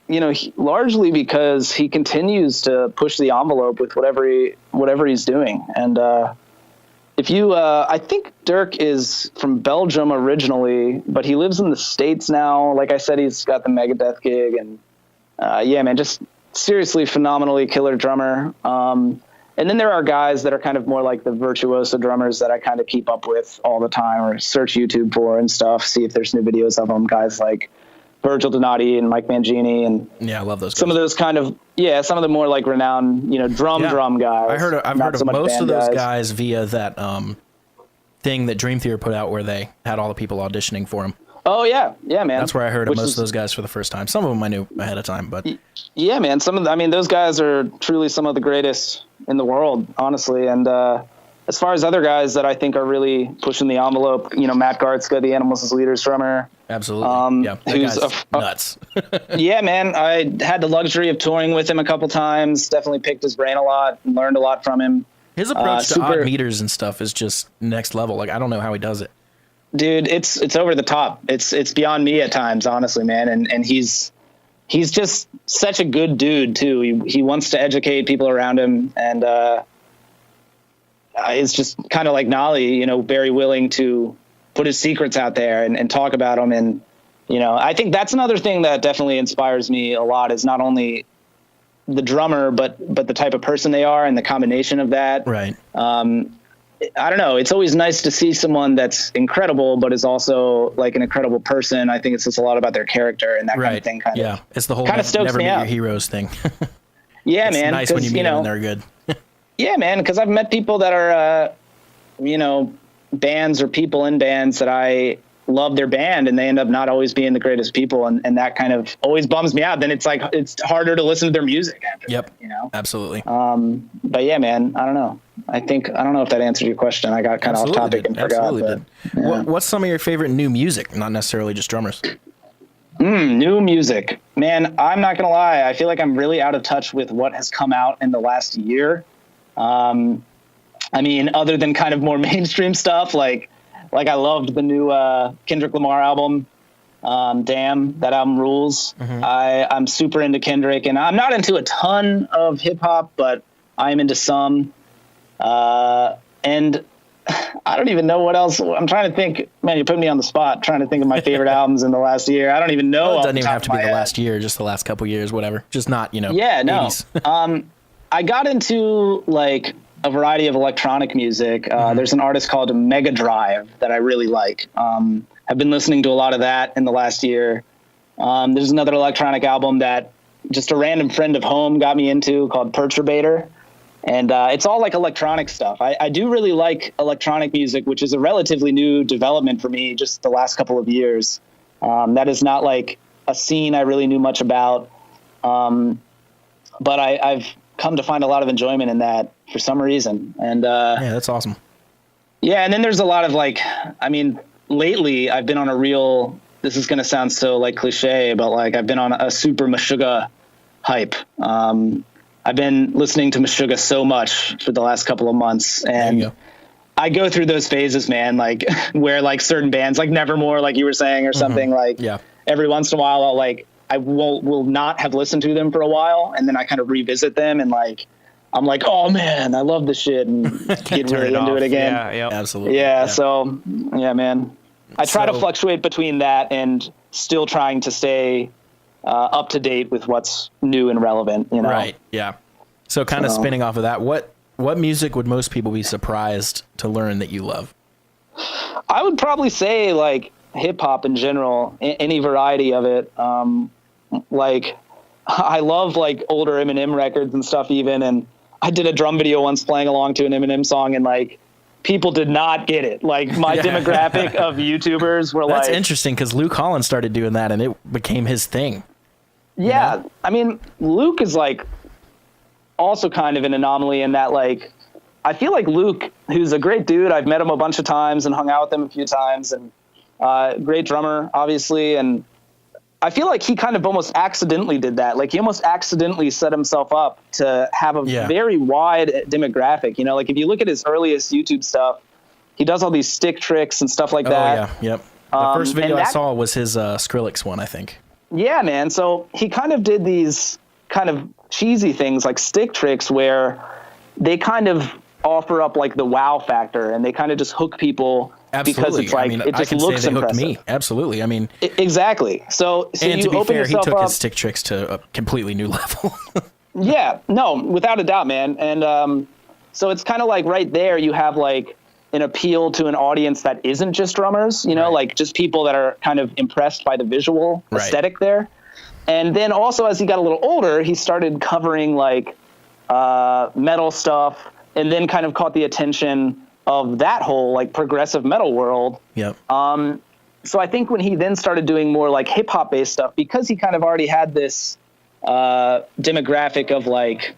largely because he continues to push the envelope with whatever he's doing. And I think Dirk is from Belgium originally, but he lives in the States now. Like I said, he's got the Megadeth gig, and yeah, man, just seriously phenomenally killer drummer. And then there are guys that are kind of more like the virtuoso drummers that I kind of keep up with all the time, or search YouTube for and stuff, see if there's new videos of them. Guys like Virgil Donati and Mike Mangini, and yeah, I love those guys. Some of those kind of, some of the more like renowned, drum guys. I've heard of most of those guys via that thing that Dream Theater put out where they had all the people auditioning for him. Oh yeah, man. That's where I heard of most of those guys for the first time. Some of them I knew ahead of time, but yeah, man. Those guys are truly some of the greatest in the world, honestly. And as far as other guys that I think are really pushing the envelope, Matt Gartzka, the Animals' Leaders drummer. Absolutely. Yeah, that who's guy's nuts. Yeah, man. I had the luxury of touring with him a couple times. Definitely picked his brain a lot and learned a lot from him. His approach to odd meters and stuff is just next level. Like, I don't know how he does it. Dude, it's over the top. It's beyond me at times, honestly, man. And he's just such a good dude too. He wants to educate people around him, and it's just kind of like Nolly, very willing to put his secrets out there and talk about them. And I think that's another thing that definitely inspires me a lot, is not only the drummer, but the type of person they are and the combination of that. Right. I don't know. It's always nice to see someone that's incredible, but is also like an incredible person. I think it's just a lot about their character and that kind of thing. It's the whole kind of stokes never me meet out. your heroes thing. Yeah, it's man. nice when you meet them and they're good. Yeah, man. Because I've met people that are, bands or people in bands that I love their band, and they end up not always being the greatest people, and that kind of always bums me out. Then it's like it's harder to listen to their music after. Yep. That, Absolutely. But yeah, man. I don't know. I don't know if that answered your question. I got kind of off topic and forgot. But, yeah. What's some of your favorite new music? Not necessarily just drummers. New music, man. I'm not gonna lie. I feel like I'm really out of touch with what has come out in the last year. Other than kind of more mainstream stuff, like I loved the new Kendrick Lamar album. Damn, that album rules. Mm-hmm. I'm super into Kendrick, and I'm not into a ton of hip hop, but I'm into some. And I don't even know what else. I'm trying to think. Man, you put me on the spot trying to think of my favorite albums in the last year. I don't even know. Well, it doesn't even have to be the last year, just the last couple years, whatever. Just not, Yeah, no. 80s. I got into like a variety of electronic music. There's an artist called Mega Drive that I really like. I've been listening to a lot of that in the last year. There's another electronic album that just a random friend of home got me into called Perturbator. And it's all like electronic stuff. I do really like electronic music, which is a relatively new development for me just the last couple of years. That is not like a scene I really knew much about. But I've come to find a lot of enjoyment in that for some reason. And yeah, that's awesome. Yeah, and then there's a lot of lately I've been on a real, this is going to sound so like cliche, but like I've been on a super Meshuggah hype. I've been listening to Meshuggah so much for the last couple of months, and I go through those phases, man, like where like certain bands like Nevermore, like you were saying, or something, every once in a while I will not have listened to them for a while, and then I kind of revisit them, and like I'm like, oh man, I love this shit, and get really into it again. Yeah, absolutely. Yeah, so yeah, man. I try to fluctuate between that and still trying to stay up to date with what's new and relevant, Right. Yeah. So kind of spinning off of that, what music would most people be surprised to learn that you love? I would probably say like hip hop in general, any variety of it. Like I love like older Eminem records and stuff even. And I did a drum video once playing along to an Eminem song, and like people did not get it. Like my demographic of YouTubers were That's interesting, because Luke Holland started doing that and it became his thing. Yeah. I mean, Luke is like also kind of an anomaly in that, like, I feel like Luke, who's a great dude, I've met him a bunch of times and hung out with him a few times, and great drummer, obviously. And I feel like he kind of almost accidentally did that. Like he almost accidentally set himself up to have a very wide demographic. Like if you look at his earliest YouTube stuff, he does all these stick tricks and stuff like that. Oh, yeah. Yep. The first video I saw was his Skrillex one, I think. Yeah, man. So he kind of did these kind of cheesy things like stick tricks where they kind of offer up like the wow factor, and they kind of just hook people. Absolutely. Because it's like, it just looks impressive. Me. Absolutely. I mean, exactly. So and you to be fair, he took up, his stick tricks to a completely new level. Yeah, no, without a doubt, man. And so it's kind of like right there you have like an appeal to an audience that isn't just drummers, like just people that are kind of impressed by the visual aesthetic there. And then also as he got a little older, he started covering like metal stuff, and then kind of caught the attention of that whole like progressive metal world. Yep. So I think when he then started doing more like hip hop based stuff, because he kind of already had this demographic of like,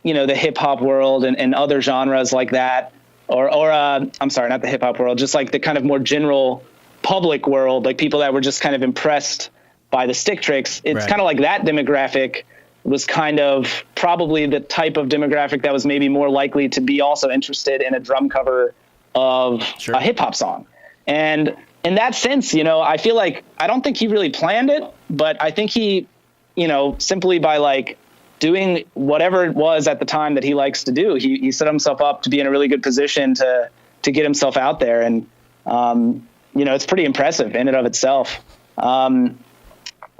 you know, the hip hop world and other genres like that, or I'm sorry, not the hip hop world, just like the kind of more general public world, like people that were just kind of impressed by the stick tricks. It's kind of like that demographic was kind of probably the type of demographic that was maybe more likely to be also interested in a drum cover of a hip hop song. And in that sense, you know, I feel like, I don't think he really planned it, but I think he, you know, simply by like doing whatever it was at the time that he likes to do, he set himself up to be in a really good position to get himself out there. And, you know, it's pretty impressive in and of itself.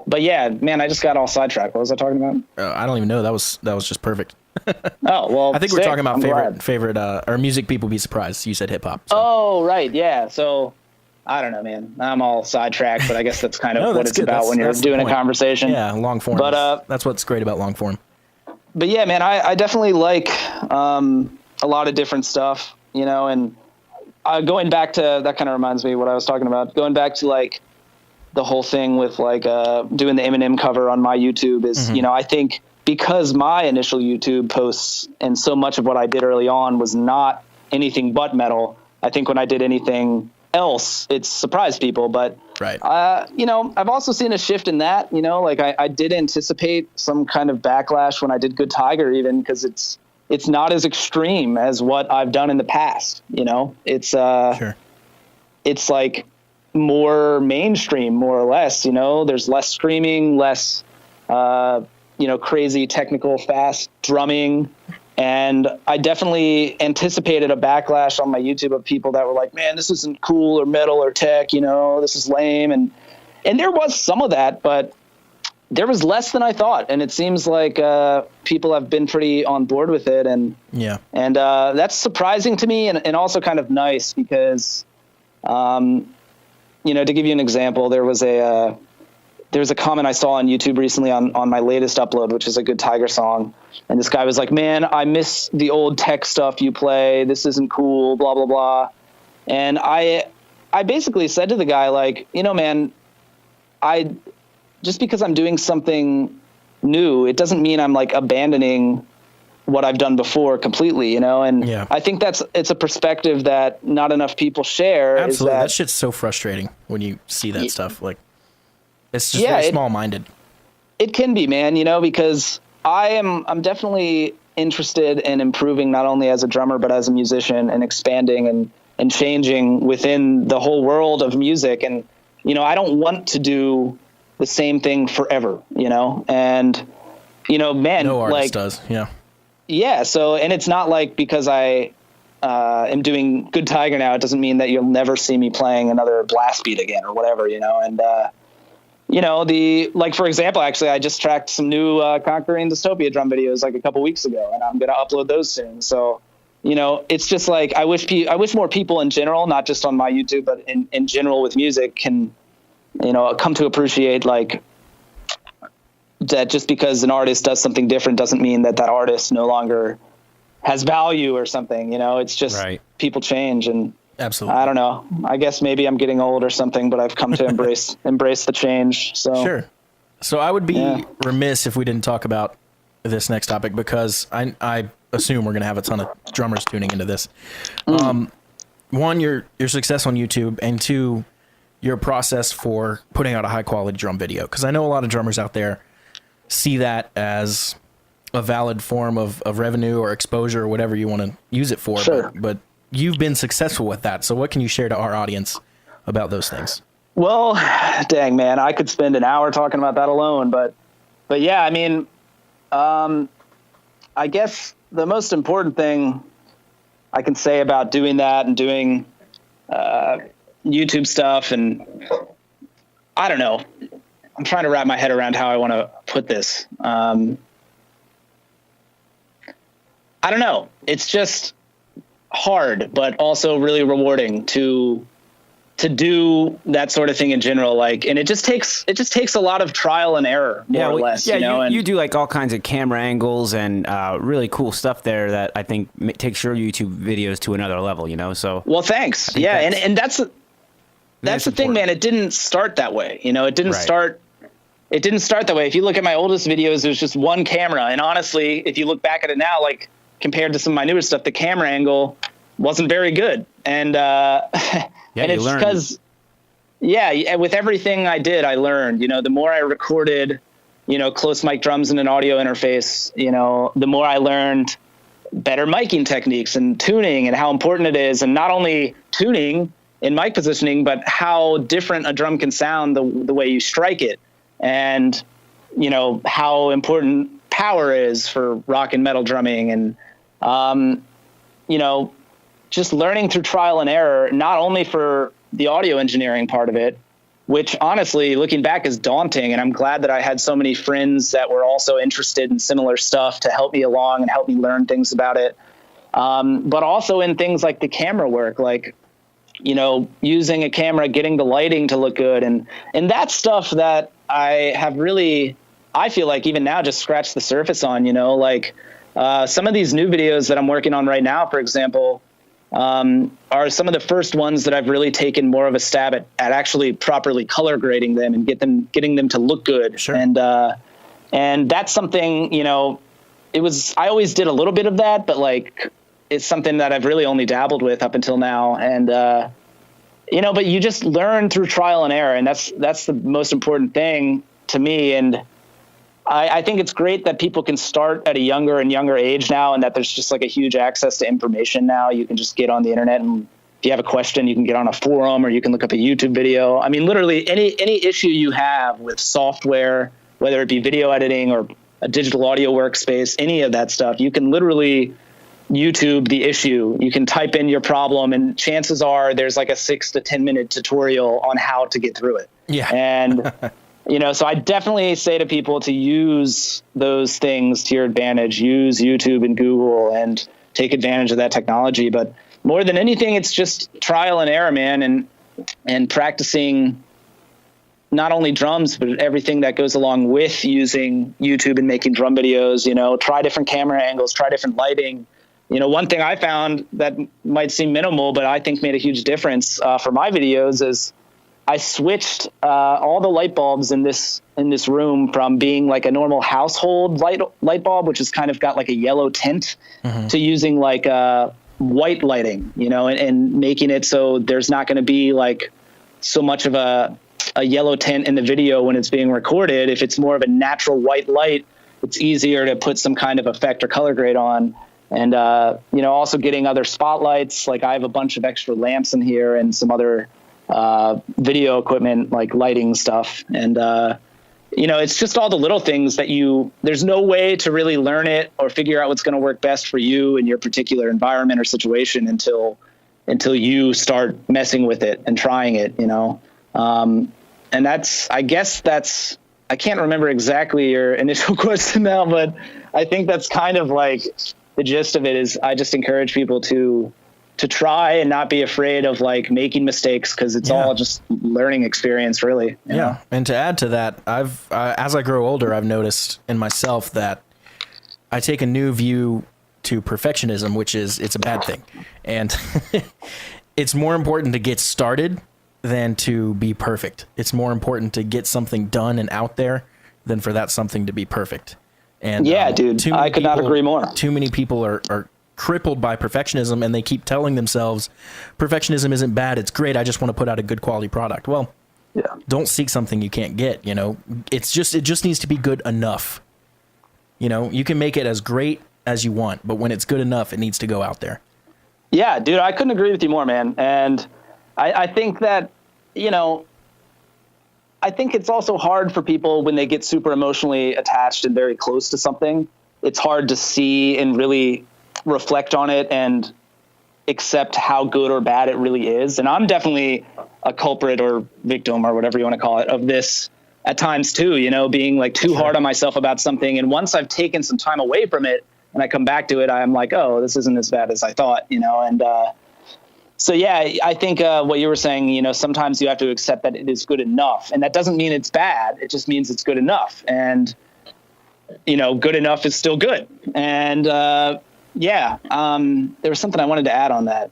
But yeah, man, I just got all sidetracked. What was I talking about? I don't even know. That was just perfect. Oh, well, I think sick. we're talking about I'm favorite or music people be surprised. You said hip hop. So. Oh, right. Yeah. So I don't know, man. I'm all sidetracked, but I guess that's kind of what it's about when you're doing a conversation. Yeah. Long form. But, that's what's great about long form. But yeah, man, I definitely like, a lot of different stuff, you know, and going back to, that kind of reminds me of what I was talking about, going back to like the whole thing with like, doing the Eminem cover on my YouTube is, you know, I think because my initial YouTube posts and so much of what I did early on was not anything but metal, I think when I did anything else, it surprised people. But, you know, I've also seen a shift in that, you know, like I did anticipate some kind of backlash when I did Good Tiger, even because it's not as extreme as what I've done in the past. You know, it's like more mainstream, more or less, you know, there's less screaming, less, you know, crazy technical, fast drumming. And I definitely anticipated a backlash on my YouTube of people that were like, man, this isn't cool or metal or tech, you know, this is lame. And there was some of that, but there was less than I thought. And it seems like people have been pretty on board with it. And that's surprising to me and also kind of nice because, you know, to give you an example, there was a comment I saw on YouTube recently on my latest upload, which is a Good Tiger song. And this guy was like, man, I miss the old tech stuff you play. This isn't cool, blah, blah, blah. And I basically said to the guy, like, you know, man, just because I'm doing something new, it doesn't mean I'm like abandoning what I've done before completely, you know? And I think it's a perspective that not enough people share. Absolutely. That shit's so frustrating when you see that stuff. Like, it's just very small-minded. It can be, man, you know, because I'm definitely interested in improving not only as a drummer, but as a musician and expanding and changing within the whole world of music. And, you know, I don't want to do the same thing forever, you know? And, you know, man, no artist does. Yeah. Yeah. So, and it's not like because I am doing Good Tiger now, it doesn't mean that you'll never see me playing another blast beat again or whatever, you know? And, you know, like, for example, actually, I just tracked some new Conquering Dystopia drum videos like a couple weeks ago, and I'm going to upload those soon. So, you know, it's just like, I wish more people in general, not just on my YouTube, but in general with music can, you know, come to appreciate like that just because an artist does something different doesn't mean that artist no longer has value or something, you know, it's just people change. And absolutely, I don't know, I guess maybe I'm getting old or something, but I've come to embrace the change. So sure. So I would be remiss if we didn't talk about this next topic because I assume we're going to have a ton of drummers tuning into this. One, your success on YouTube, and two, your process for putting out a high quality drum video. Because I know a lot of drummers out there see that as a valid form of revenue or exposure or whatever you want to use it for. Sure. But you've been successful with that. So what can you share to our audience about those things? Well, dang, man, I could spend an hour talking about that alone. But yeah, I mean, I guess the most important thing I can say about doing that and doing YouTube stuff, and I don't know, I'm trying to wrap my head around how I want to put this. I don't know. It's just hard, but also really rewarding to to do that sort of thing in general. Like, and it just takes a lot of trial and error, more or less. Yeah, you know, and you do like all kinds of camera angles and really cool stuff there that I think takes your YouTube videos to another level. You know, so well, thanks. Yeah, and that's the thing, man. It didn't start that way. You know, it didn't start that way. If you look at my oldest videos, there's just one camera, and honestly, if you look back at it now, like compared to some of my newer stuff, the camera angle wasn't very good, and and it's because, with everything I did, I learned, you know, the more I recorded, you know, close mic drums in an audio interface, you know, the more I learned better miking techniques and tuning and how important it is. And not only tuning in mic positioning, but how different a drum can sound the way you strike it. And, you know, how important power is for rock and metal drumming. And, you know, just learning through trial and error, not only for the audio engineering part of it, which honestly, looking back, is daunting. And I'm glad that I had so many friends that were also interested in similar stuff to help me along and help me learn things about it. But also in things like the camera work, like, you know, using a camera, getting the lighting to look good. And that stuff that I have really, I feel like even now just scratched the surface on, you know, like some of these new videos that I'm working on right now, for example, are some of the first ones that I've really taken more of a stab at actually properly color grading them and getting them to look good. Sure. And that's something, you know, I always did a little bit of that, but like, it's something that I've really only dabbled with up until now. And, you know, but you just learn through trial and error. And that's the most important thing to me. And I think it's great that people can start at a younger and younger age now, and that there's just like a huge access to information now. You can just get on the internet, and if you have a question, you can get on a forum or you can look up a YouTube video. I mean, literally any issue you have with software, whether it be video editing or a digital audio workspace, any of that stuff, you can literally YouTube the issue. You can type in your problem, and chances are there's like a 6 to 10 minute tutorial on how to get through it. Yeah. And you know, so I definitely say to people to use those things to your advantage. Use YouTube and Google and take advantage of that technology. But more than anything, it's just trial and error, man, and practicing not only drums, but everything that goes along with using YouTube and making drum videos. You know, try different camera angles, try different lighting. You know, one thing I found that might seem minimal, but I think made a huge difference for my videos is I switched all the light bulbs in this room from being like a normal household light bulb, which has kind of got like a yellow tint, to using like white lighting, you know, and making it so there's not going to be like so much of a yellow tint in the video when it's being recorded. If it's more of a natural white light, it's easier to put some kind of effect or color grade on. And, you know, also getting other spotlights. Like I have a bunch of extra lamps in here and some other video equipment, like lighting stuff. And, you know, it's just all the little things that there's no way to really learn it or figure out what's going to work best for you in your particular environment or situation until you start messing with it and trying it, you know? And I can't remember exactly your initial question now, but I think that's kind of like the gist of it. Is I just encourage people to try and not be afraid of like making mistakes, because it's all just learning experience, really. You know? And to add to that, I've as I grow older, I've noticed in myself that I take a new view to perfectionism, which is it's a bad thing, and it's more important to get started than to be perfect. It's more important to get something done and out there than for that something to be perfect. And dude, I could not agree more. Too many people are crippled by perfectionism, and they keep telling themselves perfectionism isn't bad, it's great, I just want to put out a good quality product. Well, don't seek something you can't get, you know. It just needs to be good enough. You know, you can make it as great as you want, but when it's good enough, it needs to go out there. Yeah, dude, I couldn't agree with you more, man. And I think that, you know, I think it's also hard for people when they get super emotionally attached and very close to something. It's hard to see and really reflect on it and accept how good or bad it really is. And I'm definitely a culprit or victim or whatever you want to call it of this at times too, you know, being like too hard on myself about something. And once I've taken some time away from it and I come back to it, I'm like, oh, this isn't as bad as I thought, you know? And, So yeah, I think what you were saying, you know, sometimes you have to accept that it is good enough, and that doesn't mean it's bad. It just means it's good enough, and you know, good enough is still good. And there was something I wanted to add on that.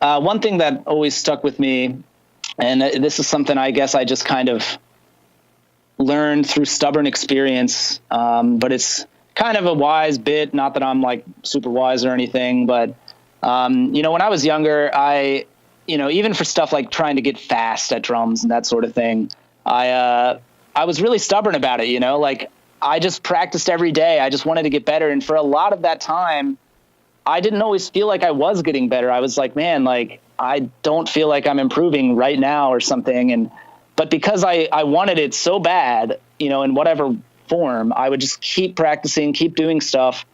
One thing that always stuck with me, and this is something I guess I just kind of learned through stubborn experience, but it's kind of a wise bit. Not that I'm like super wise or anything, but you know, when I was younger, even for stuff like trying to get fast at drums and that sort of thing, I was really stubborn about it, you know, like I just practiced every day. I just wanted to get better. And for a lot of that time, I didn't always feel like I was getting better. I was like, man, like, I don't feel like I'm improving right now or something. But because I wanted it so bad, you know, in whatever form, I would just keep practicing, keep doing stuff.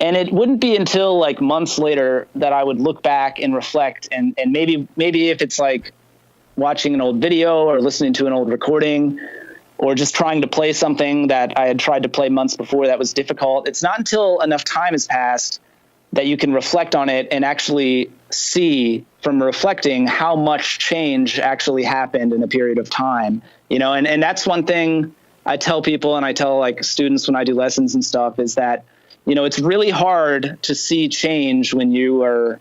And it wouldn't be until like months later that I would look back and reflect, and maybe if it's like watching an old video or listening to an old recording or just trying to play something that I had tried to play months before that was difficult. It's not until enough time has passed that you can reflect on it and actually see from reflecting how much change actually happened in a period of time, you know, and that's one thing I tell people, and I tell like students when I do lessons and stuff, is that, you know, it's really hard to see change when you are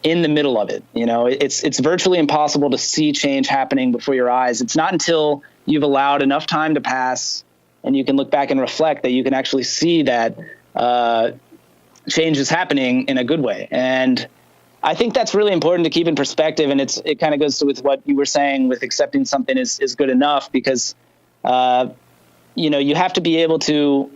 in the middle of it. You know, it's virtually impossible to see change happening before your eyes. It's not until you've allowed enough time to pass and you can look back and reflect that you can actually see that change is happening in a good way. And I think that's really important to keep in perspective. And it kind of goes with what you were saying with accepting something is good enough, because, you know, you have to be able to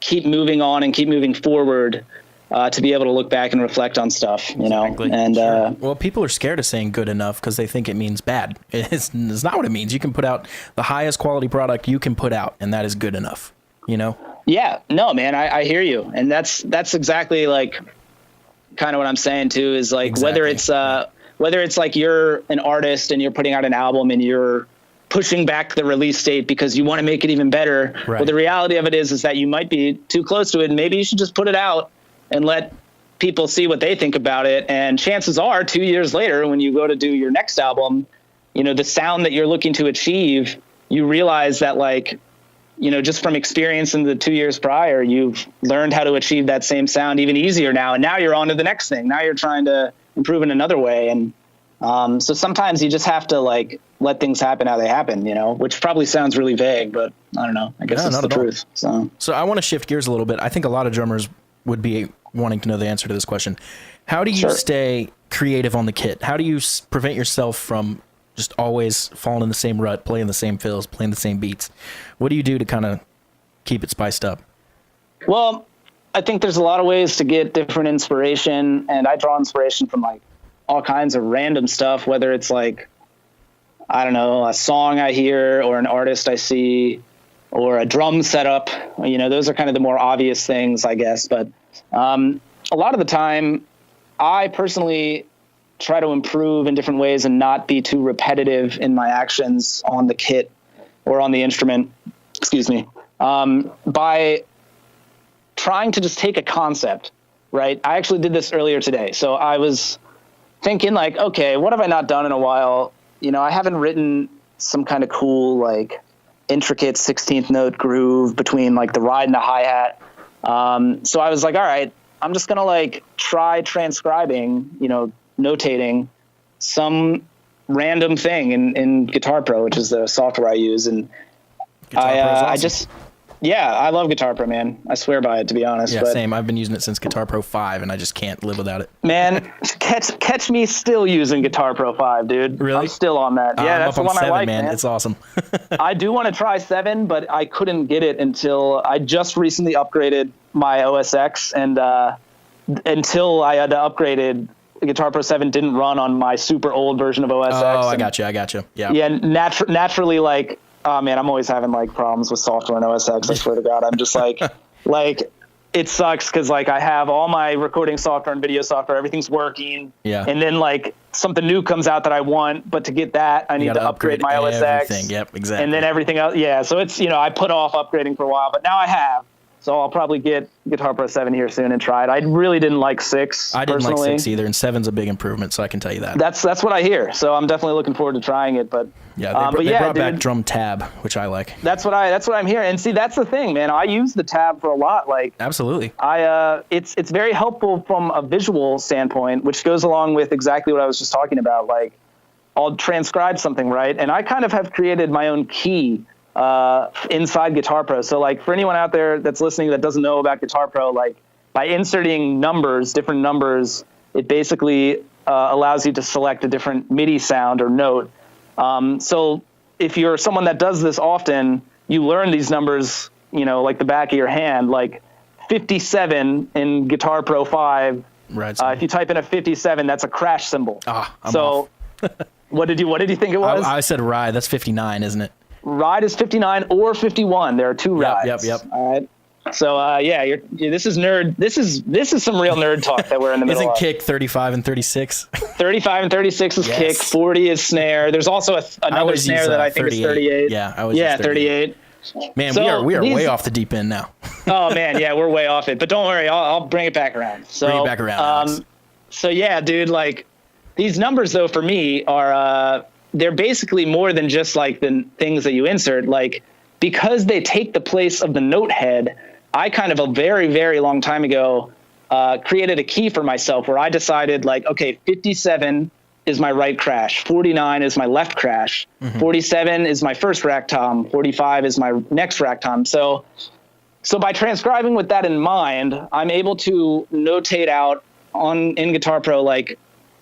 keep moving on and keep moving forward to be able to look back and reflect on stuff, you know. Exactly. And sure. Well, people are scared of saying good enough because they think it means bad. It's not what it means. You can put out the highest quality product you can put out, and that is good enough, you know. Yeah, no, man, I hear you. And that's exactly like kind of what I'm saying too, is like, exactly. whether it's like you're an artist and you're putting out an album and you're pushing back the release date because you want to make it even better. Right. Well, the reality of it is that you might be too close to it, and maybe you should just put it out and let people see what they think about it. And chances are 2 years later, when you go to do your next album, you know, the sound that you're looking to achieve, you realize that, like, you know, just from experience in the 2 years prior, you've learned how to achieve that same sound even easier now. And now you're on to the next thing. Now you're trying to improve in another way. And so sometimes you just have to like let things happen how they happen, you know, which probably sounds really vague, but I don't know. I guess it's the truth. So I want to shift gears a little bit. I think a lot of drummers would be wanting to know the answer to this question. How do you stay creative on the kit? How do you prevent yourself from just always falling in the same rut, playing the same fills, playing the same beats? What do you do to kind of keep it spiced up? Well, I think there's a lot of ways to get different inspiration, and I draw inspiration from like all kinds of random stuff, whether it's like, I don't know, a song I hear or an artist I see or a drum setup. You know, those are kind of the more obvious things, I guess. But a lot of the time, I personally try to improve in different ways and not be too repetitive in my actions on the kit or on the instrument, by trying to just take a concept, right? I actually did this earlier today. So I was thinking like, okay, what have I not done in a while? You know, I haven't written some kind of cool, like intricate 16th note groove between like the ride and the hi-hat. So I was like, all right, I'm just going to like try transcribing, you know, notating some random thing in Guitar Pro, which is the software I use. And awesome. I love Guitar Pro, man. I swear by it, to be honest. Yeah, same. I've been using it since Guitar Pro 5, and I just can't live without it. Man, catch me still using Guitar Pro 5, dude. Really? I'm still on that. Yeah, that's the one 7, I like, man. It's awesome. I do want to try 7, but I couldn't get it until I just recently upgraded my OS X, and until I had upgraded, Guitar Pro 7 didn't run on my super old version of OS X. Oh, I got you. Yeah. Yeah, naturally, like, oh man, I'm always having like problems with software in OS X. I swear to God, I'm just like it sucks because like I have all my recording software and video software, everything's working. Yeah. And then like something new comes out that I want, but to get that, I need to upgrade my OS X. Yep, exactly. And then everything else. Yeah. So it's, you know, I put off upgrading for a while, but now I have. So I'll probably get Guitar Pro 7 here soon and try it. I really didn't like 6. I didn't personally. like 6 either, and 7's a big improvement, so I can tell you that. That's what I hear. So I'm definitely looking forward to trying it. But yeah, they brought back drum tab, which I like. That's what I'm hearing. And see, that's the thing, man. I use the tab for a lot. Like, absolutely. It's very helpful from a visual standpoint, which goes along with exactly what I was just talking about. Like, I'll transcribe something, right? And I kind of have created my own key inside Guitar Pro. So like for anyone out there that's listening that doesn't know about Guitar Pro, like by inserting different numbers, it basically allows you to select a different MIDI sound or note. So if you're someone that does this often, you learn these numbers, like the back of your hand, like 57 in Guitar Pro 5. Right. If you type in a 57, that's a crash symbol. I'm off. What did you think it was? I said ride. That's 59, isn't it? Ride is 59 or 51. There are two rides. Yep. All right. So this is nerd. This is some real nerd talk that we're in the middle Isn't of. kick 35 and 36? 35 and 36 is Yes. kick. 40 is snare. There's also another snare that I think is 38. Yeah, I always use 38. Man, So we are these- way off the deep end now. Oh man, yeah, we're way off it. But don't worry, I'll bring it back around. So Bring it back around, Alex. So yeah, dude, like these numbers though for me are they're basically more than just like the things that you insert. Like because they take the place of the note head, I kind of a very, very long time ago created a key for myself where I decided like, okay, 57 is my right crash, 49 is my left crash, 47 is my first rack tom, 45 is my next rack tom. So by transcribing with that in mind, I'm able to notate out in Guitar Pro like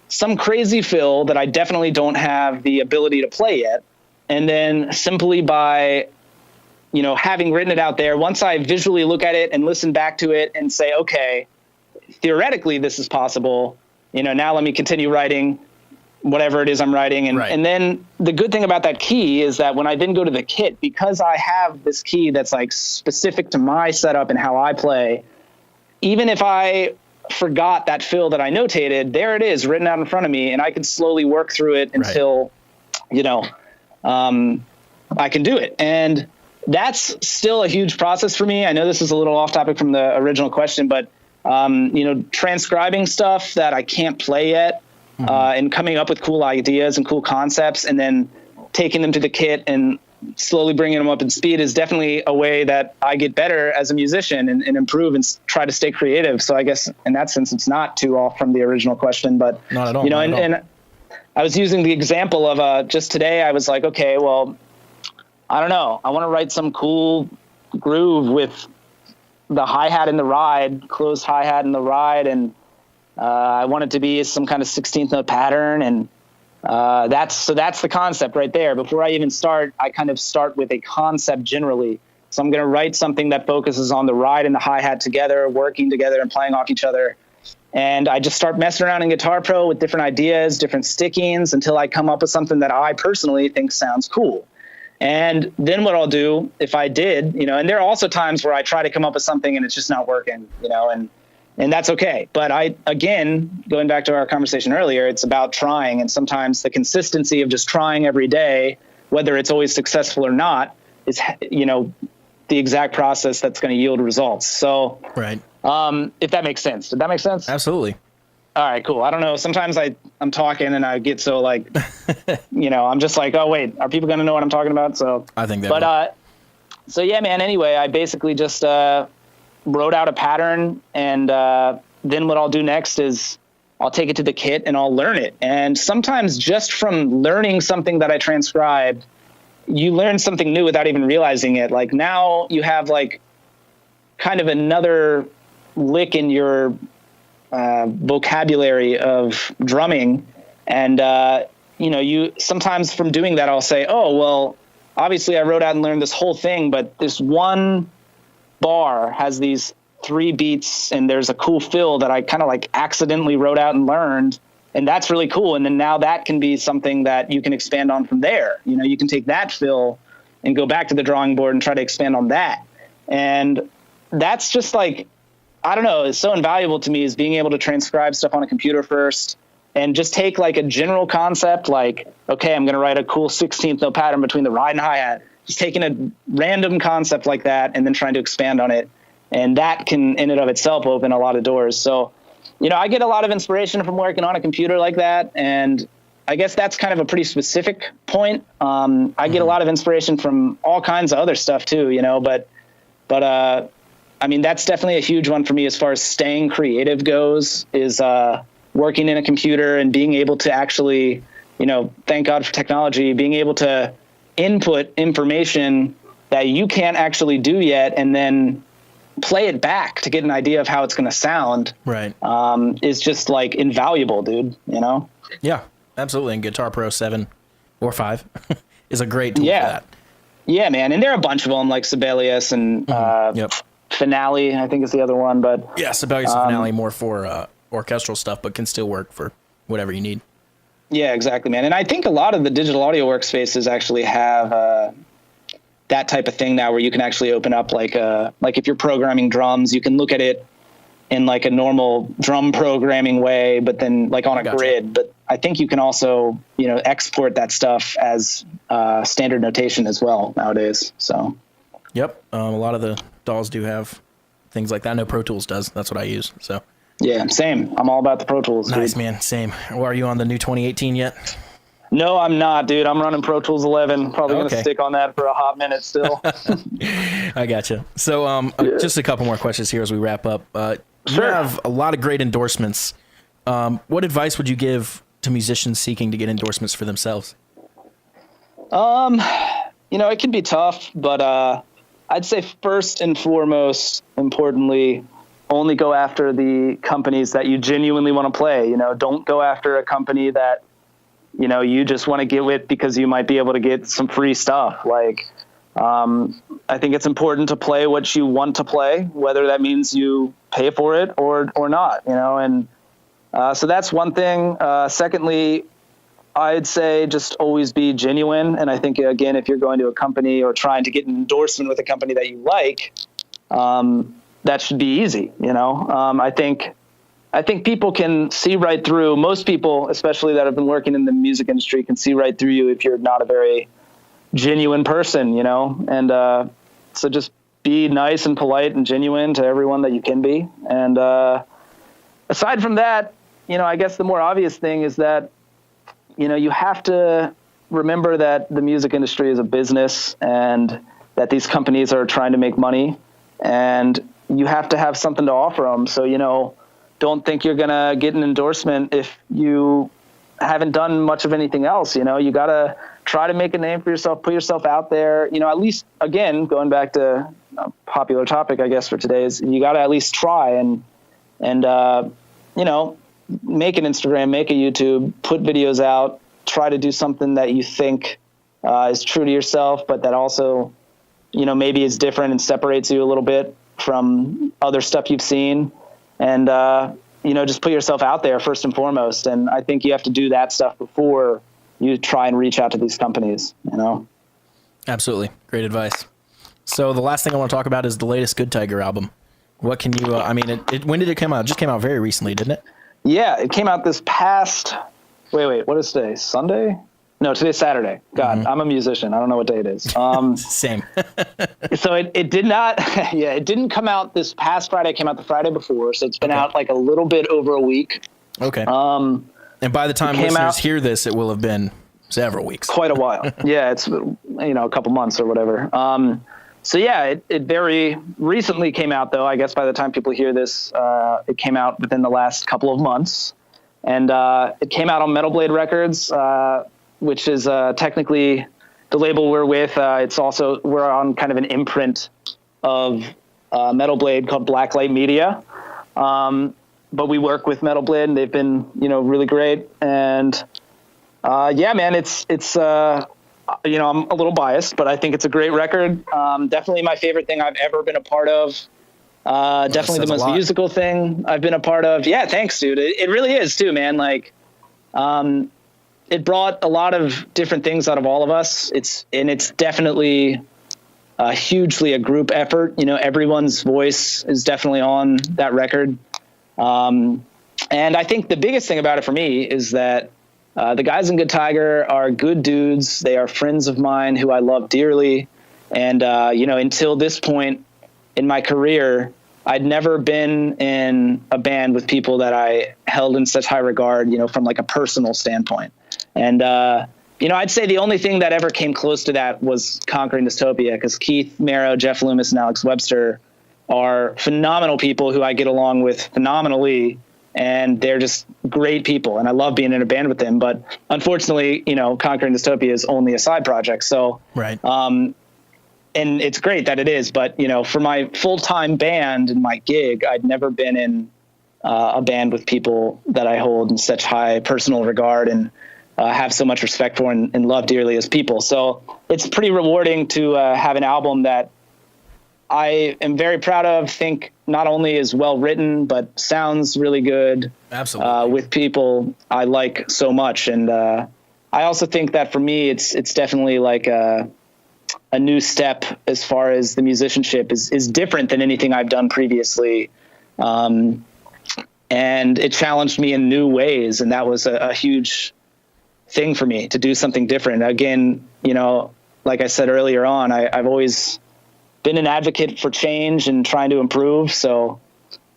some crazy fill that I definitely don't have the ability to play yet. And then simply by, having written it out there, once I visually look at it and listen back to it and say, okay, theoretically this is possible, now let me continue writing whatever it is I'm writing. And then the good thing about that key is that when I then go to the kit, because I have this key that's like specific to my setup and how I play, even if I forgot that fill that I notated, there it is written out in front of me, and I can slowly work through it until, I can do it. And that's still a huge process for me. I know this is a little off topic from the original question, but, transcribing stuff that I can't play yet, and coming up with cool ideas and cool concepts and then taking them to the kit and slowly bringing them up in speed is definitely a way that I get better as a musician and improve and try to stay creative. So I guess in that sense, it's not too off from the original question, but not at all. And I was using the example of just today. I was like, okay, well, I don't know. I want to write some cool groove with the hi-hat in the ride, closed hi-hat in the ride. And I want it to be some kind of 16th note pattern. And that's the concept right there. Before I even start, I kind of start with a concept generally. So I'm going to write something that focuses on the ride and the hi-hat together, working together and playing off each other. And I just start messing around in Guitar Pro with different ideas, different stickings until I come up with something that I personally think sounds cool. And then what I'll do if I did, and there are also times where I try to come up with something and it's just not working, and that's okay. But again, going back to our conversation earlier, it's about trying. And sometimes the consistency of just trying every day, whether it's always successful or not, is, the exact process that's going to yield results. So, right. If that makes sense. Did that make sense? Absolutely. All right, cool. I don't know. Sometimes I'm talking and I get so like, I'm just like, oh wait, are people going to know what I'm talking about? So I think that. But so yeah, man. Anyway, I basically just wrote out a pattern, and then what I'll do next is I'll take it to the kit and I'll learn it. And sometimes just from learning something that I transcribed, you learn something new without even realizing it. Like now you have like kind of another lick in your vocabulary of drumming. And, you sometimes from doing that, I'll say, oh, well, obviously I wrote out and learned this whole thing, but this one bar has these 3 beats and there's a cool fill that I kind of like accidentally wrote out and learned. And that's really cool. And then now that can be something that you can expand on from there. You can take that fill and go back to the drawing board and try to expand on that. And that's just like, I don't know, it's so invaluable to me is being able to transcribe stuff on a computer first and just take like a general concept, like, okay, I'm going to write a cool 16th note pattern between the ride and hi-hat, just taking a random concept like that and then trying to expand on it And that can in and of itself open a lot of doors. So, I get a lot of inspiration from working on a computer like that. And I guess that's kind of a pretty specific point. I get a lot of inspiration from all kinds of other stuff too, but I mean, that's definitely a huge one for me as far as staying creative goes, is working in a computer and being able to actually, thank God for technology, being able to input information that you can't actually do yet and then play it back to get an idea of how it's going to sound. Right. Is just like invaluable, dude, Yeah, absolutely. And Guitar Pro 7 or 5 is a great tool for that. Yeah, man. And there are a bunch of them like Sibelius and Finale, I think is the other one. But yeah, Sibelius and Finale more for orchestral stuff, but can still work for whatever you need. Yeah, exactly, man. And I think a lot of the digital audio workspaces actually have that type of thing now, where you can actually open up like if you're programming drums, you can look at it in like a normal drum programming way, but then like on a grid. But I think you can also, export that stuff as standard notation as well nowadays. So. Yep. A lot of the DAWs do have things like that. I know Pro Tools does. That's what I use. So. Yeah, same. I'm all about the Pro Tools. Nice, dude. man. Same. Well, are you on the new 2018 yet? No, I'm not, dude. I'm running Pro Tools 11. Probably going to stick on that for a hot minute still. I gotcha. So just a couple more questions here as we wrap up. You have a lot of great endorsements. What advice would you give to musicians seeking to get endorsements for themselves? It can be tough, but I'd say first and foremost, importantly, only go after the companies that you genuinely want to play. Don't go after a company that, you just want to get with because you might be able to get some free stuff. Like, I think it's important to play what you want to play, whether that means you pay for it or not, and so that's one thing. Secondly, I'd say just always be genuine. And I think, again, if you're going to a company or trying to get an endorsement with a company that you like, that should be easy. I think people can see right through, most people, especially that have been working in the music industry, can see right through you if you're not a very genuine person, and so just be nice and polite and genuine to everyone that you can be. And aside from that, I guess the more obvious thing is that, you have to remember that the music industry is a business and that these companies are trying to make money, and you have to have something to offer them. So, don't think you're going to get an endorsement if you haven't done much of anything else. You got to try to make a name for yourself, put yourself out there, at least, again, going back to a popular topic, I guess, for today, is you got to at least try and make an Instagram, make a YouTube, put videos out, try to do something that you think is true to yourself, but that also, maybe is different and separates you a little bit from other stuff you've seen. And, just put yourself out there first and foremost. And I think you have to do that stuff before you try and reach out to these companies, Absolutely. Great advice. So the last thing I want to talk about is the latest Good Tiger album. What can you, when did it come out? It just came out very recently, didn't it? Yeah, it came out this past, wait, what is today? Sunday? No, today's Saturday. God, I'm a musician. I don't know what day it is. Same. So it did not, it didn't come out this past Friday. It came out the Friday before. So it's been out like a little bit over a week. Okay. And by the time listeners hear this, it will have been several weeks. Quite a while. Yeah, it's, a couple months or whatever. So yeah, it very recently came out, though. I guess by the time people hear this, it came out within the last couple of months. And it came out on Metal Blade Records, which is technically the label we're with. It's also, we're on kind of an imprint of Metal Blade called Blacklight Media. But we work with Metal Blade, and they've been, really great. And yeah, man, it's I'm a little biased, but I think it's a great record. Definitely my favorite thing I've ever been a part of. Definitely the most musical thing I've been a part of. Yeah, thanks, dude. It really is too, man. Like, it brought a lot of different things out of all of us. It's definitely hugely a group effort. Everyone's voice is definitely on that record. And I think the biggest thing about it for me is that the guys in Good Tiger are good dudes. They are friends of mine who I love dearly. And, until this point in my career, I'd never been in a band with people that I held in such high regard, from like a personal standpoint. And, I'd say the only thing that ever came close to that was Conquering Dystopia, because Keith Marrow, Jeff Loomis, and Alex Webster are phenomenal people who I get along with phenomenally, and they're just great people, and I love being in a band with them. But unfortunately, Conquering Dystopia is only a side project. So, right. And it's great that it is, but for my full-time band and my gig, I'd never been in a band with people that I hold in such high personal regard and have so much respect for and love dearly as people. So it's pretty rewarding to have an album that I am very proud of, think not only is well written, but sounds really good. Absolutely. With people I like so much. And I also think that for me, it's definitely like a new step as far as the musicianship is different than anything I've done previously. And it challenged me in new ways. And that was a huge thing for me to do something different. Again, like I said earlier on, I've always been an advocate for change and trying to improve. So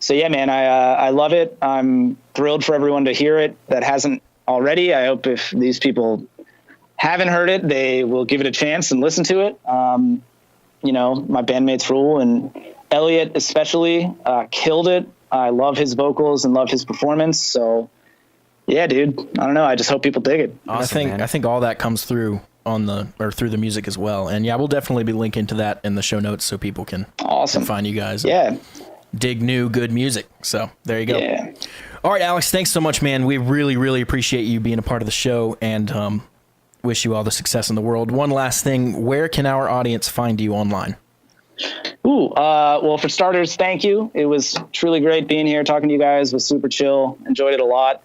yeah, man, I love it. I'm thrilled for everyone to hear it that hasn't already. I hope if these people haven't heard it, they will give it a chance and listen to it. My bandmates rule, and Elliot especially killed it. I love his vocals and love his performance. So yeah, dude, I don't know. I just hope people dig it. Awesome, I think all that comes through through the music as well. And yeah, we'll definitely be linking to that in the show notes so people can find you guys. Yeah. Dig new good music. So there you go. Yeah. All right, Alex, thanks so much, man. We really, really appreciate you being a part of the show, and wish you all the success in the world. One last thing, where can our audience find you online? Well, for starters, thank you. It was truly great being here, talking to you guys. It was super chill. Enjoyed it a lot.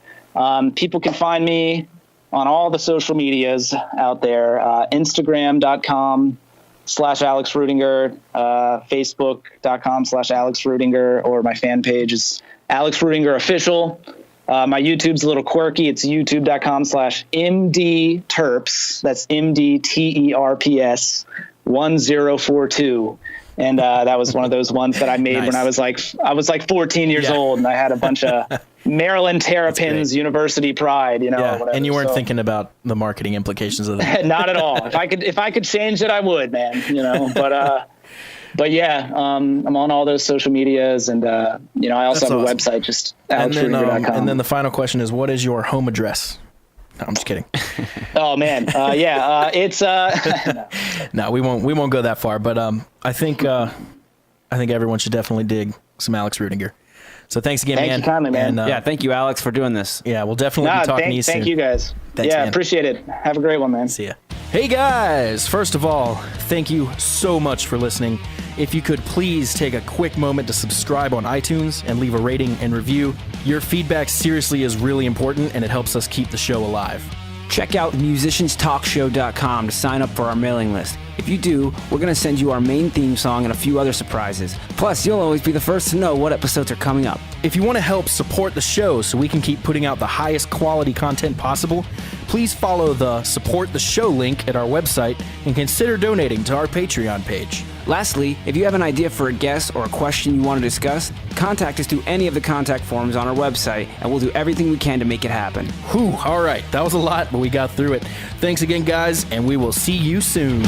People can find me on all the social medias out there, Instagram.com/Alex Rüdinger, Facebook.com/Alex Rüdinger, or my fan page is Alex Rüdinger Official. My YouTube's a little quirky. It's youtube.com/MDTerps. That's MDTERPS 1042. And that was one of those ones that I made Nice. when I was like 14 years old, and I had a bunch of Maryland Terrapins University pride, whatever. And you weren't thinking about the marketing implications of that. Not at all. If I could change it, I would, man. But yeah, I'm on all those social medias, and I also have a website, just alexrüdinger.com. And then the final question is, what is your home address? No, I'm just kidding. Oh man, it's No, we won't go that far. But I think everyone should definitely dig some Alex Rüdinger. So thanks again, man. Thank you kindly, man. Yeah, thank you, Alex, for doing this. Yeah, we'll definitely be talking to you soon. Thank you guys. Thanks, man. Appreciate it. Have a great one, man. See ya. Hey guys, first of all, thank you so much for listening. If you could please take a quick moment to subscribe on iTunes and leave a rating and review. Your feedback seriously is really important, and it helps us keep the show alive. Check out musicianstalkshow.com to sign up for our mailing list. If you do, we're going to send you our main theme song and a few other surprises. Plus, you'll always be the first to know what episodes are coming up. If you want to help support the show so we can keep putting out the highest quality content possible, please follow the Support the Show link at our website and consider donating to our Patreon page. Lastly, if you have an idea for a guest or a question you want to discuss, contact us through any of the contact forms on our website, and we'll do everything we can to make it happen. Whew, all right, that was a lot, but we got through it. Thanks again, guys, and we will see you soon.